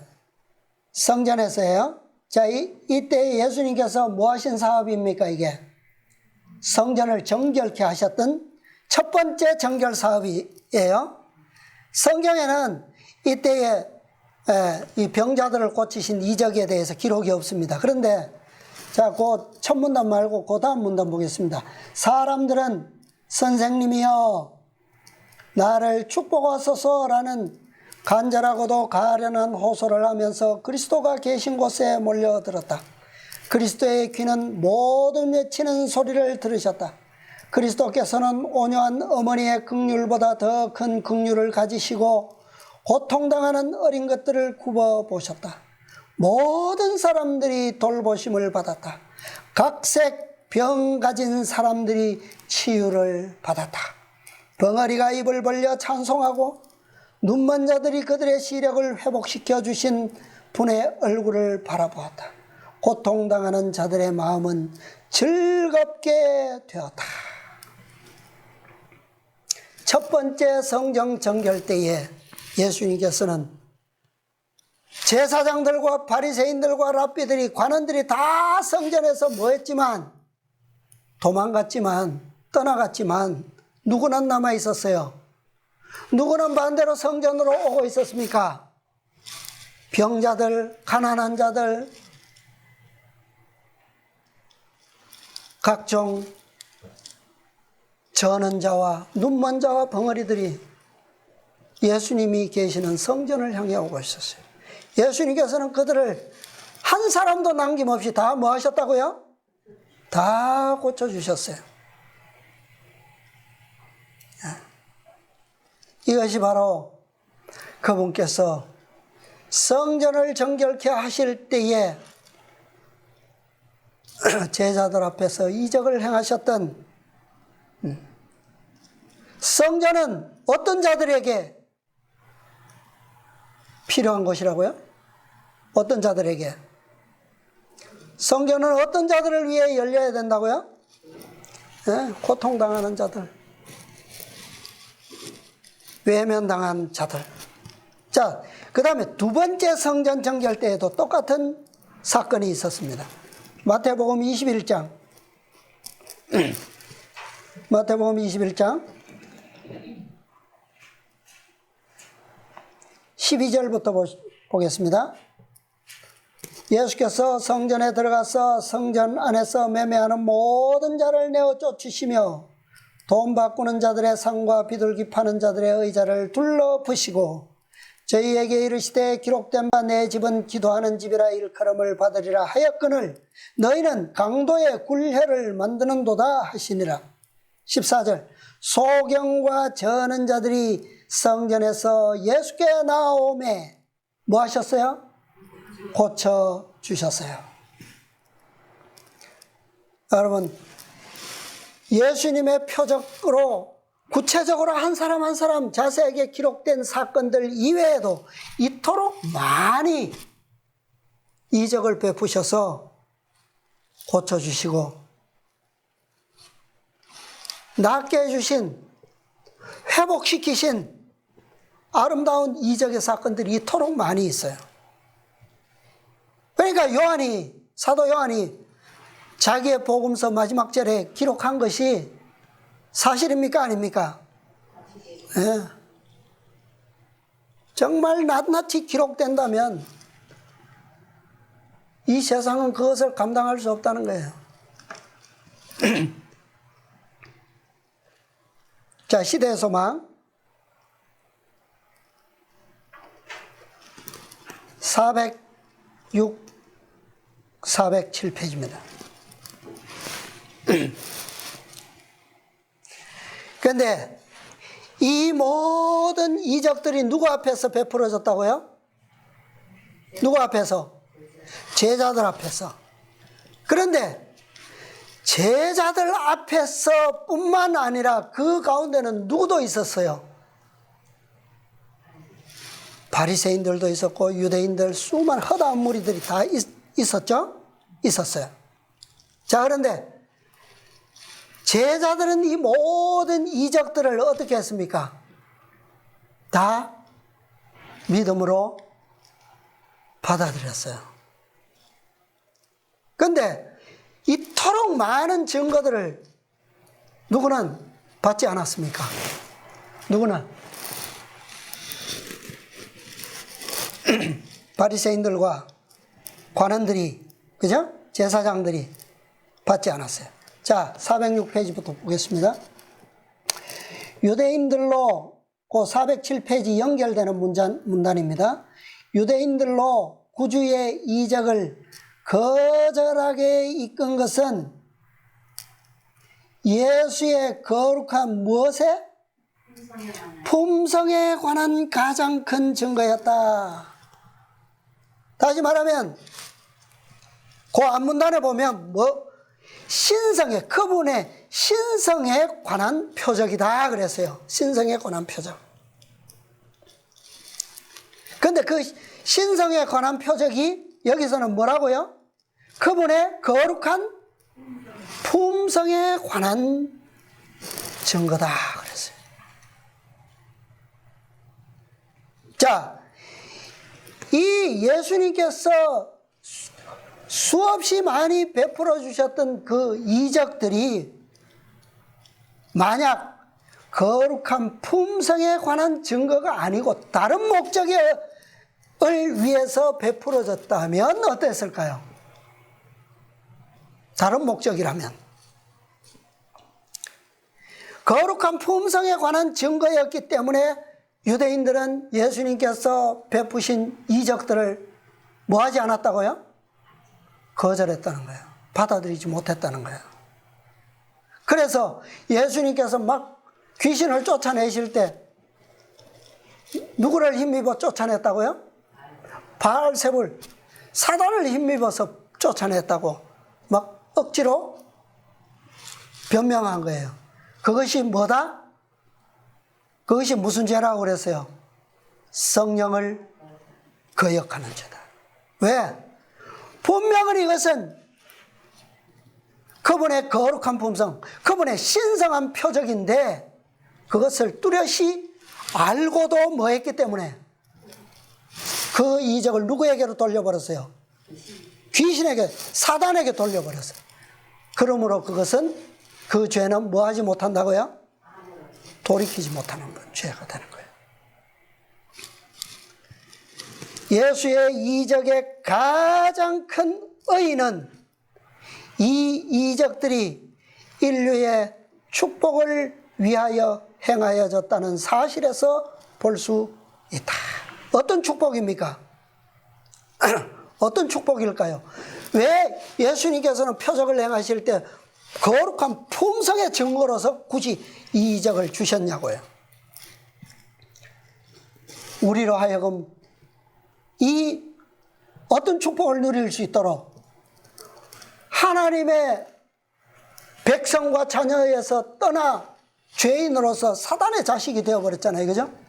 성전에서요. 자, 이때 예수님께서 뭐 하신 사업입니까, 이게? 성전을 정결케 하셨던 첫 번째 정결 사업이에요. 성경에는 이때에 이 병자들을 고치신 이적에 대해서 기록이 없습니다. 그런데 자, 그 첫 문단 말고 그 다음 문단 보겠습니다. 사람들은 선생님이여 나를 축복하소서라는 간절하고도 가련한 호소를 하면서 그리스도가 계신 곳에 몰려들었다. 그리스도의 귀는 모든 외치는 소리를 들으셨다. 그리스도께서는 온유한 어머니의 긍휼보다 더 큰 긍휼을 가지시고 고통당하는 어린 것들을 굽어보셨다. 모든 사람들이 돌보심을 받았다. 각색 병 가진 사람들이 치유를 받았다. 벙어리가 입을 벌려 찬송하고 눈먼 자들이 그들의 시력을 회복시켜 주신 분의 얼굴을 바라보았다. 고통당하는 자들의 마음은 즐겁게 되었다. 첫 번째 성경 정결 때에 예수님께서는 제사장들과 바리새인들과 랍비들이 관원들이 다 성전에서 뭐 했지만 도망갔지만 떠나갔지만 누구는 남아 있었어요. 누구는 반대로 성전으로 오고 있었습니까? 병자들, 가난한 자들, 각종 저는 자와 눈먼 자와 벙어리들이 예수님이 계시는 성전을 향해 오고 있었어요. 예수님께서는 그들을 한 사람도 남김없이 다 뭐 하셨다고요? 다 고쳐주셨어요. 이것이 바로 그분께서 성전을 정결케 하실 때에 제자들 앞에서 이적을 행하셨던 성전은 어떤 자들에게 필요한 것이라고요? 어떤 자들에게? 성전은 어떤 자들을 위해 열려야 된다고요? 네, 고통당하는 자들, 외면당한 자들. 자, 그 다음에 두 번째 성전 정결 때에도 똑같은 사건이 있었습니다. 마태복음 21장. 마태복음 21장 12절부터 보겠습니다. 예수께서 성전에 들어가서 성전 안에서 매매하는 모든 자를 내어 쫓으시며 돈 바꾸는 자들의 상과 비둘기 파는 자들의 의자를 둘러부시고 저희에게 이르시되 기록된 바 내 집은 기도하는 집이라 일컬음을 받으리라 하였거늘 너희는 강도의 굴혈을 만드는도다 하시니라. 14절 소경과 저는 자들이 성전에서 예수께 나오매 뭐 하셨어요? 고쳐주셨어요. 여러분, 예수님의 표적으로 구체적으로 한 사람 한 사람 자세하게 기록된 사건들 이외에도 이토록 많이 이적을 베푸셔서 고쳐주시고 낫게 해주신, 회복시키신 아름다운 이적의 사건들이 이토록 많이 있어요. 그러니까 사도 요한이 자기의 복음서 마지막 절에 기록한 것이 사실입니까? 아닙니까? 네. 정말 낱낱이 기록된다면 이 세상은 그것을 감당할 수 없다는 거예요. 자, 시대의 소망 406, 407페이지입니다. 그런데 이 모든 이적들이 누구 앞에서 베풀어졌다고요? 누구 앞에서? 제자들 앞에서. 그런데 제자들 앞에서 뿐만 아니라 그 가운데는 누구도 있었어요? 바리새인들도 있었고 유대인들 수많은 허다한 무리들이 다 있었죠? 있었어요. 자, 그런데 제자들은 이 모든 이적들을 어떻게 했습니까? 다 믿음으로 받아들였어요. 그런데 이토록 많은 증거들을 누구는 받지 않았습니까? 누구는? 바리새인들과 관원들이, 그죠? 제사장들이 받지 않았어요. 자, 406페이지부터 보겠습니다. 유대인들로 그 407페이지 연결되는 문단입니다. 유대인들로 구주의 이적을 거절하게 이끈 것은 예수의 거룩한 무엇에? 품성에 관한 가장 큰 증거였다. 다시 말하면 그 앞문단에 보면 신성에, 그분의 신성에 관한 표적이다 그랬어요. 신성에 관한 표적. 근데 그 신성에 관한 표적이 여기서는 뭐라고요? 그분의 거룩한 품성에 관한 증거다 그랬어요. 자, 이 예수님께서 수없이 많이 베풀어 주셨던 그 이적들이 만약 거룩한 품성에 관한 증거가 아니고 다른 목적을 위해서 베풀어졌다면 어땠을까요? 다른 목적이라면. 거룩한 품성에 관한 증거였기 때문에 유대인들은 예수님께서 베푸신 이적들을 뭐 하지 않았다고요? 거절했다는 거예요. 받아들이지 못했다는 거예요. 그래서 예수님께서 막 귀신을 쫓아내실 때 누구를 힘입어 쫓아냈다고요? 바알세불, 사단을 힘입어서 쫓아냈다고 막 억지로 변명한 거예요. 그것이 뭐다? 그것이 무슨 죄라고 그랬어요? 성령을 거역하는 죄다. 왜? 분명히 이것은 그분의 거룩한 품성, 그분의 신성한 표적인데 그것을 뚜렷이 알고도 뭐 했기 때문에 그 이적을 누구에게로 돌려버렸어요? 귀신에게, 사단에게 돌려버렸어요. 그러므로 그것은, 그 죄는 뭐 하지 못한다고요? 돌이키지 못하는 건 죄가 되는 거예요. 예수의 이적의 가장 큰 의의는 이 이적들이 인류의 축복을 위하여 행하여졌다는 사실에서 볼 수 있다. 어떤 축복입니까? 어떤 축복일까요? 왜 예수님께서는 표적을 행하실 때 거룩한 품성의 증거로서 굳이 이 이적을 주셨냐고요. 우리로 하여금 이 어떤 축복을 누릴 수 있도록 하나님의 백성과 자녀에서 떠나 죄인으로서 사단의 자식이 되어버렸잖아요. 그죠?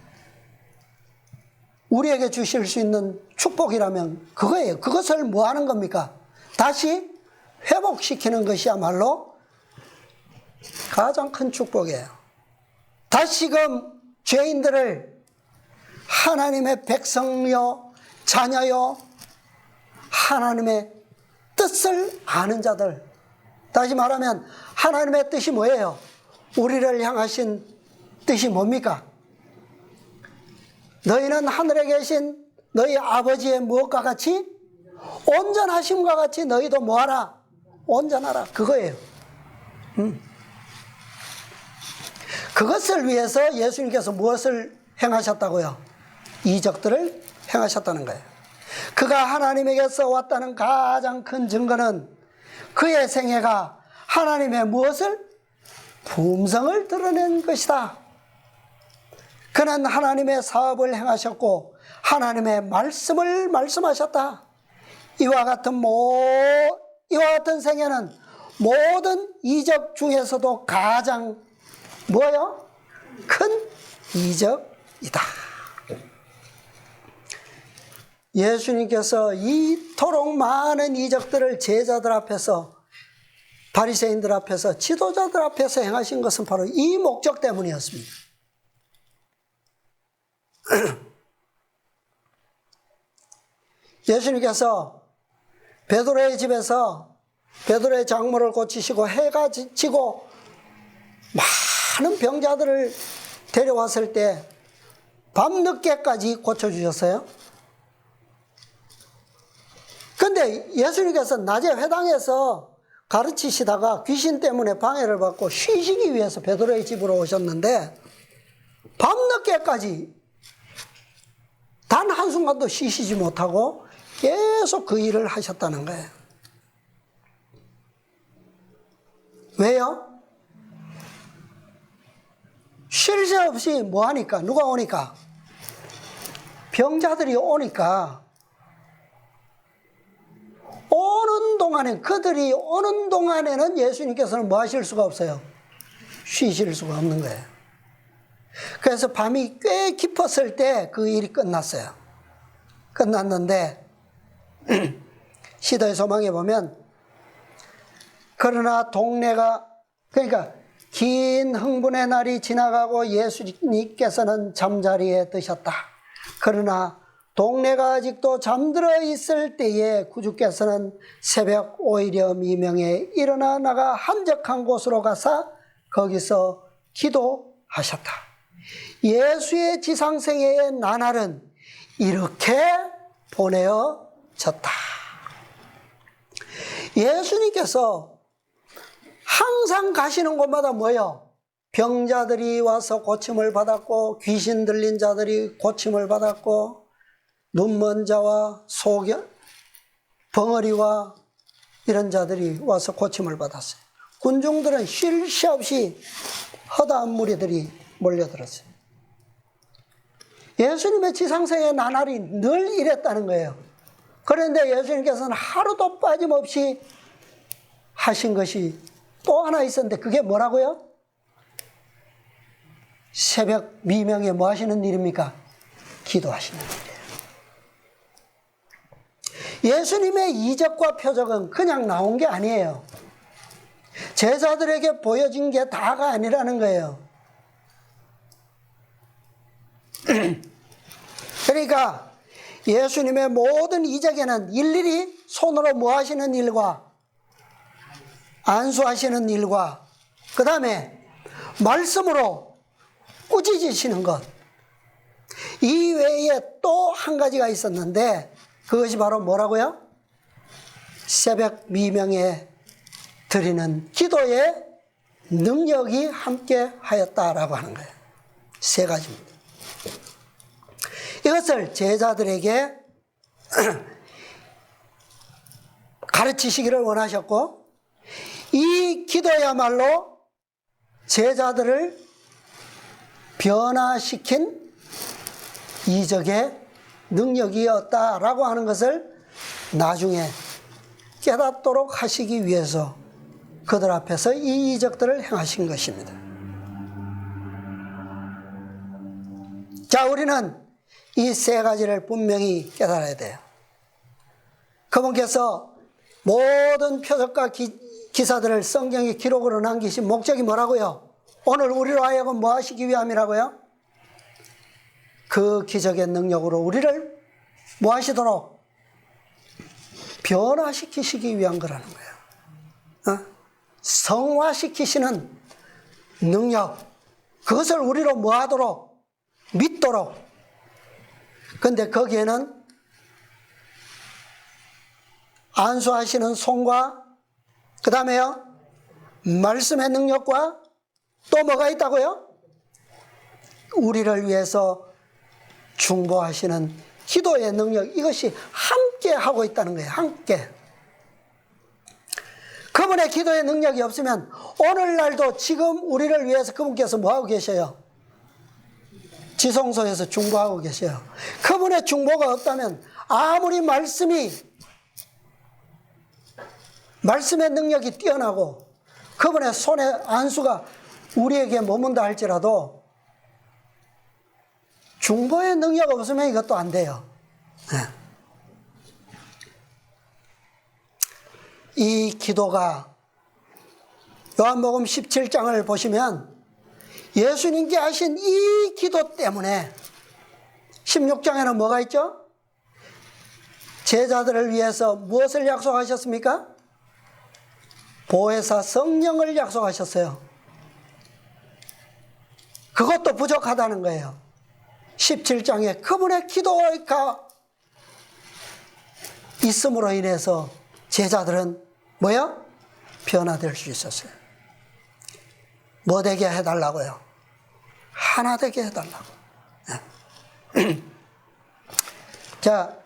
우리에게 주실 수 있는 축복이라면 그거예요. 그것을 뭐 하는 겁니까? 다시 회복시키는 것이야말로 가장 큰 축복이에요. 다시금 죄인들을 하나님의 백성요, 자녀요, 하나님의 뜻을 아는 자들. 다시 말하면 하나님의 뜻이 뭐예요? 우리를 향하신 뜻이 뭡니까? 너희는 하늘에 계신 너희 아버지의 무엇과 같이? 온전하심과 같이 너희도 뭐하라? 온전하라. 그거예요. 그것을 위해서 예수님께서 무엇을 행하셨다고요? 이적들을 행하셨다는 거예요. 그가 하나님에게서 왔다는 가장 큰 증거는 그의 생애가 하나님의 무엇을? 품성을 드러낸 것이다. 그는 하나님의 사업을 행하셨고 하나님의 말씀을 말씀하셨다. 이와 같은 생애는 모든 이적 중에서도 가장 뭐요? 큰 이적이다. 예수님께서 이토록 많은 이적들을 제자들 앞에서, 바리새인들 앞에서, 지도자들 앞에서 행하신 것은 바로 이 목적 때문이었습니다. 예수님께서 베드로의 집에서 베드로의 장모를 고치시고 해가 지고 많은 병자들을 데려왔을 때 밤늦게까지 고쳐주셨어요. 그런데 예수님께서 낮에 회당에서 가르치시다가 귀신 때문에 방해를 받고 쉬시기 위해서 베드로의 집으로 오셨는데 밤늦게까지 단 한순간도 쉬시지 못하고 계속 그 일을 하셨다는 거예요. 왜요? 쉴 새 없이 뭐 하니까? 누가 오니까? 병자들이 오니까 그들이 오는 동안에는 예수님께서는 뭐 하실 수가 없어요? 쉬실 수가 없는 거예요. 그래서 밤이 꽤 깊었을 때 그 일이 끝났어요. 끝났는데 시대의 소망에 보면 그러나 그러니까 긴 흥분의 날이 지나가고 예수님께서는 잠자리에 드셨다. 그러나 동네가 아직도 잠들어 있을 때에 구주께서는 새벽 오히려 미명에 일어나 나가 한적한 곳으로 가서 거기서 기도하셨다. 예수의 지상생애의 나날은 이렇게 보내어졌다. 예수님께서 항상 가시는 곳마다 뭐예요? 병자들이 와서 고침을 받았고, 귀신 들린 자들이 고침을 받았고, 눈먼 자와 벙어리와 이런 자들이 와서 고침을 받았어요. 군중들은 쉴 새 없이 허다한 무리들이 몰려들었어요. 예수님의 지상생의 나날이 늘 이랬다는 거예요. 그런데 예수님께서는 하루도 빠짐없이 하신 것이 또 하나 있었는데 그게 뭐라고요? 새벽 미명에 뭐 하시는 일입니까? 기도하시는 일이에요. 예수님의 이적과 표적은 그냥 나온 게 아니에요. 제자들에게 보여진 게 다가 아니라는 거예요. 그러니까 예수님의 모든 이적에는 일일이 손으로 뭐 하시는 일과 안수하시는 일과 그 다음에 말씀으로 꾸짖으시는 것, 이 외에 또 한 가지가 있었는데 그것이 바로 뭐라고요? 새벽 미명에 드리는 기도의 능력이 함께 하였다라고 하는 거예요. 세 가지입니다. 이것을 제자들에게 가르치시기를 원하셨고, 이 기도야말로 제자들을 변화시킨 이적의 능력이었다라고 하는 것을 나중에 깨닫도록 하시기 위해서 그들 앞에서 이 이적들을 행하신 것입니다. 자, 우리는 이 세 가지를 분명히 깨달아야 돼요. 그분께서 모든 표적과 기사들을 성경에 기록으로 남기신 목적이 뭐라고요? 오늘 우리로 하여금 뭐 하시기 위함이라고요? 그 기적의 능력으로 우리를 뭐 하시도록? 변화시키시기 위한 거라는 거예요. 성화시키시는 능력, 그것을 우리로 뭐 하도록? 믿도록. 근데 거기에는 안수하시는 손과 그 다음에요 말씀의 능력과 또 뭐가 있다고요? 우리를 위해서 중보하시는 기도의 능력, 이것이 함께 하고 있다는 거예요. 함께. 그분의 기도의 능력이 없으면 오늘날도 지금 우리를 위해서 그분께서 뭐하고 계셔요? 지성소에서 중보하고 계셔요. 그분의 중보가 없다면 아무리 말씀의 능력이 뛰어나고 그분의 손의 안수가 우리에게 머문다 할지라도 중보의 능력 없으면 이것도 안 돼요. 이 기도가 요한복음 17장을 보시면 예수님께 하신 이 기도 때문에 16장에는 뭐가 있죠? 제자들을 위해서 무엇을 약속하셨습니까? 보혜사 성령을 약속하셨어요. 그것도 부족하다는 거예요. 17장에 그분의 기도가 있음으로 인해서 제자들은 뭐야? 변화될 수 있었어요. 뭐 되게 해달라고요? 하나 되게 해달라고. 자,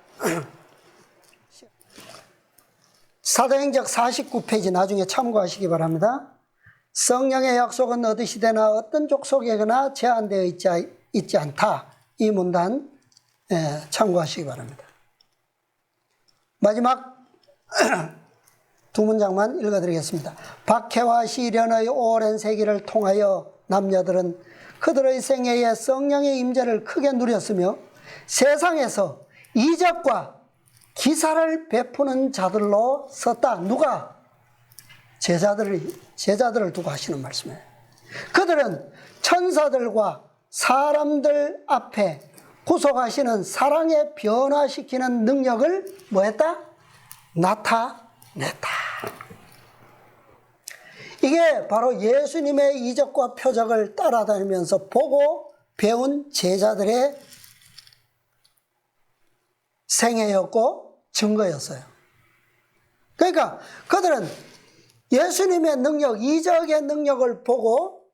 사도행전 49페이지 나중에 참고하시기 바랍니다. 성령의 약속은 얻으시되나 어떤 족속에거나 제한되어 있지 않다. 이 문단 참고하시기 바랍니다. 마지막 두 문장만 읽어드리겠습니다. 박해와 시련의 오랜 세기를 통하여 남녀들은 그들의 생애에 성령의 임재를 크게 누렸으며 세상에서 이적과 기사를 베푸는 자들로 섰다. 누가? 제자들을 두고 하시는 말씀이에요. 그들은 천사들과 사람들 앞에 구속하시는 사랑에 변화시키는 능력을 뭐했다? 나타냈다. 이게 바로 예수님의 이적과 표적을 따라다니면서 보고 배운 제자들의 생애였고 증거였어요. 그러니까 그들은 예수님의 능력, 이적의 능력을 보고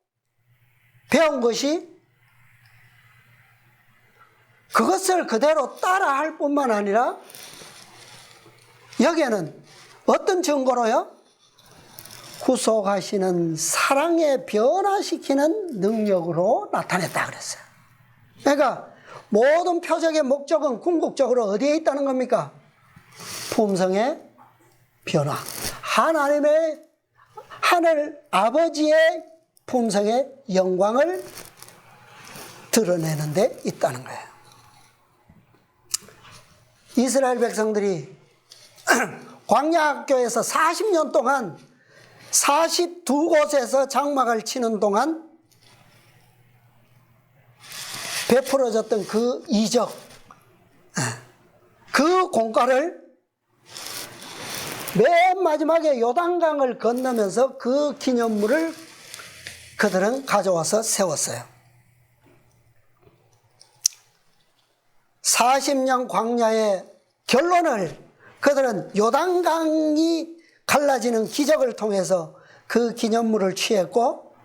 배운 것이 그것을 그대로 따라할 뿐만 아니라 여기에는 어떤 증거로요? 구속하시는 사랑에 변화시키는 능력으로 나타냈다 그랬어요. 그러니까 모든 표적의 목적은 궁극적으로 어디에 있다는 겁니까? 품성의 변화. 하늘 아버지의 품성의 영광을 드러내는 데 있다는 거예요. 이스라엘 백성들이 광야학교에서 40년 동안 42곳에서 장막을 치는 동안 베풀어졌던 그 이적, 그 공과를 맨 마지막에 요단강을 건너면서 그 기념물을 그들은 가져와서 세웠어요. 40년 광야의 결론을 그들은 요단강이 갈라지는 기적을 통해서 그 기념물을 취했고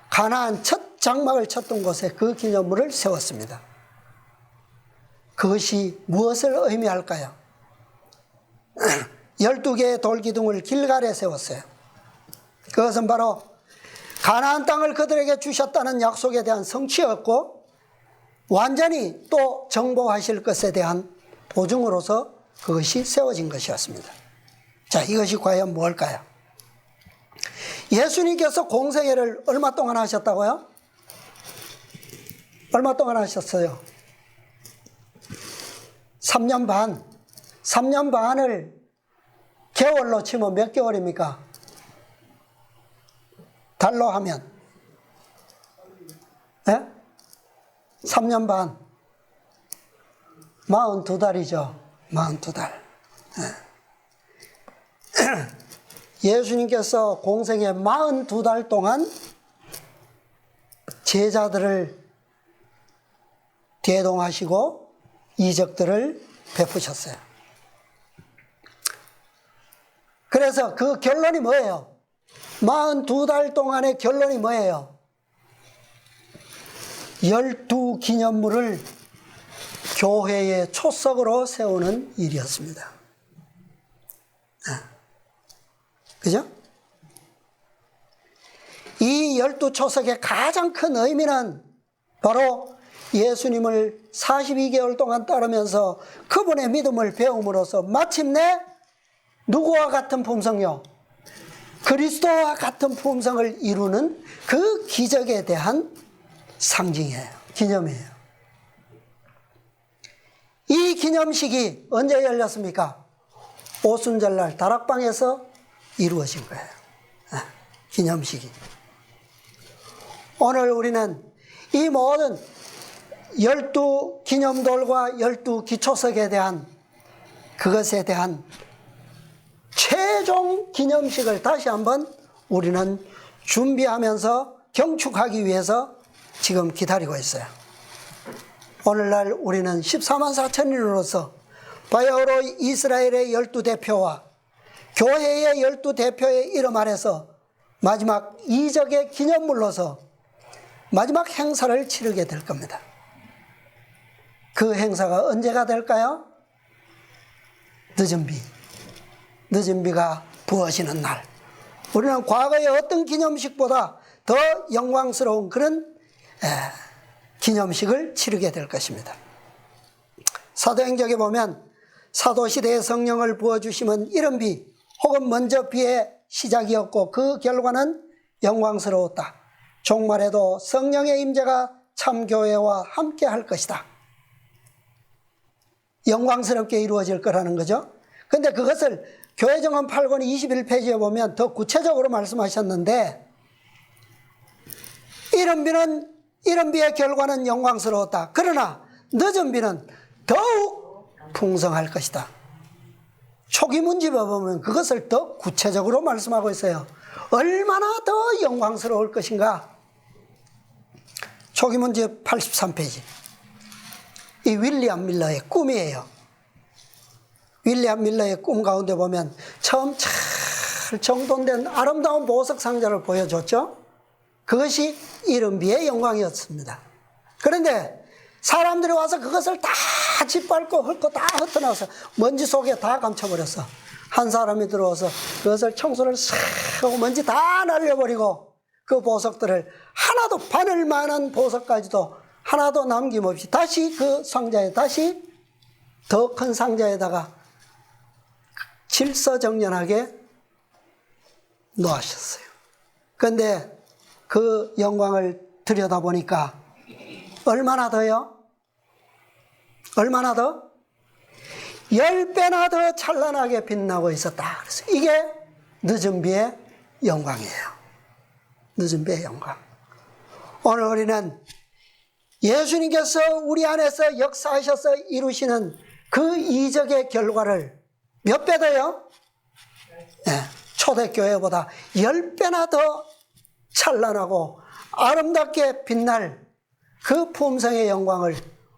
가나안 첫 장막을 쳤던 곳에 그 기념물을 세웠습니다. 그것이 무엇을 의미할까요? 12개의 돌기둥을 길갈에 세웠어요. 그것은 바로 가나안 땅을 그들에게 주셨다는 약속에 대한 성취였고 완전히 또 정복하실 것에 대한 보증으로서 그것이 세워진 것이었습니다. 자, 이것이 과연 뭘까요? 예수님께서 공생애를 얼마 동안 하셨다고요? 얼마 동안 하셨어요? 3년 반. 3년 반을 개월로 치면 몇 개월입니까? 달로 하면 3년 반 42달이죠. 42달. 예수님께서 공생의 42달 동안 제자들을 대동하시고 이적들을 베푸셨어요. 그래서 그 결론이 뭐예요? 42달 동안의 결론이 뭐예요? 12기념물을 교회의 초석으로 세우는 일이었습니다. 그죠? 이 12초석의 가장 큰 의미는 바로 예수님을 42개월 동안 따르면서 그분의 믿음을 배움으로써 마침내 누구와 같은 품성이요? 그리스도와 같은 품성을 이루는 그 기적에 대한 상징이에요. 기념이에요. 이 기념식이 언제 열렸습니까? 오순절날 다락방에서 이루어진 거예요. 기념식이. 오늘 우리는 이 모든 12 기념돌과 12 기초석에 대한 그것에 대한 최종 기념식을 다시 한번 우리는 준비하면서 경축하기 위해서 지금 기다리고 있어요. 오늘날 우리는 14만 4천인으로서 바야흐로 이스라엘의 12대표와 교회의 12대표의 이름 아래서 마지막 이적의 기념물로서 마지막 행사를 치르게 될 겁니다. 그 행사가 언제가 될까요? 늦은 비가 부어지는 날. 우리는 과거의 어떤 기념식보다 더 영광스러운 그런 기념식을 치르게 될 것입니다. 사도행전에 보면 사도시대에 성령을 부어주시면 이른 비 혹은 먼저 비의 시작이었고 그 결과는 영광스러웠다. 종말에도 성령의 임재가 참교회와 함께 할 것이다. 영광스럽게 이루어질 거라는 거죠. 근데 그것을 교회정언 8권 21페이지에 보면 더 구체적으로 말씀하셨는데 이른 비의 결과는 영광스러웠다. 그러나 늦은 비는 더욱 풍성할 것이다. 초기 문집에 보면 그것을 더 구체적으로 말씀하고 있어요. 얼마나 더 영광스러울 것인가. 초기 문집 83페이지. 이 윌리엄 밀러의 꿈이에요. 윌리엄 밀러의 꿈 가운데 보면 처음 잘 정돈된 아름다운 보석 상자를 보여줬죠. 그것이 이른 비의 영광이었습니다. 그런데 사람들이 와서 그것을 다 짓밟고 훑고 다 흩어놔서 먼지 속에 다 감춰버렸어. 한 사람이 들어와서 그것을 청소를 싹 하고 먼지 다 날려버리고 그 보석들을 하나도 바늘만한 보석까지도 하나도 남김없이 다시 그 상자에 다시 더 큰 상자에다가 질서정연하게 놓으셨어요. 그런데 그 영광을 들여다보니까 얼마나 더요? 얼마나 더? 10배나 더 찬란하게 빛나고 있었다. 그래서 이게 늦은 비의 영광이에요. 늦은 비의 영광. 오늘 우리는 예수님께서 우리 안에서 역사하셔서 이루시는 그 이적의 결과를 몇 배 더요? 네, 초대교회보다 10배나 더 찬란하고 아름답게 빛날 그 품성의 영광을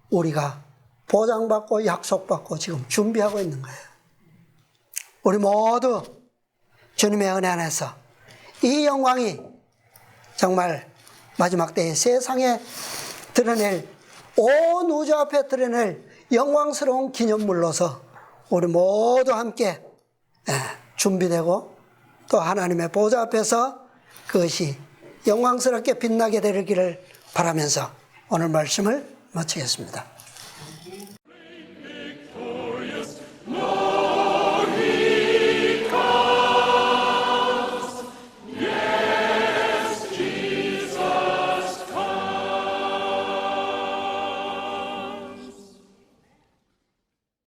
우리가 보장받고 약속받고 지금 준비하고 있는 거예요. 우리 모두 주님의 은혜 안에서 이 영광이 정말 마지막 때에 세상에 드러낼, 온 우주 앞에 드러낼 영광스러운 기념물로서 우리 모두 함께 준비되고 또 하나님의 보좌 앞에서 그것이 영광스럽게 빛나게 되기를 바라면서 오늘 말씀을 마치겠습니다.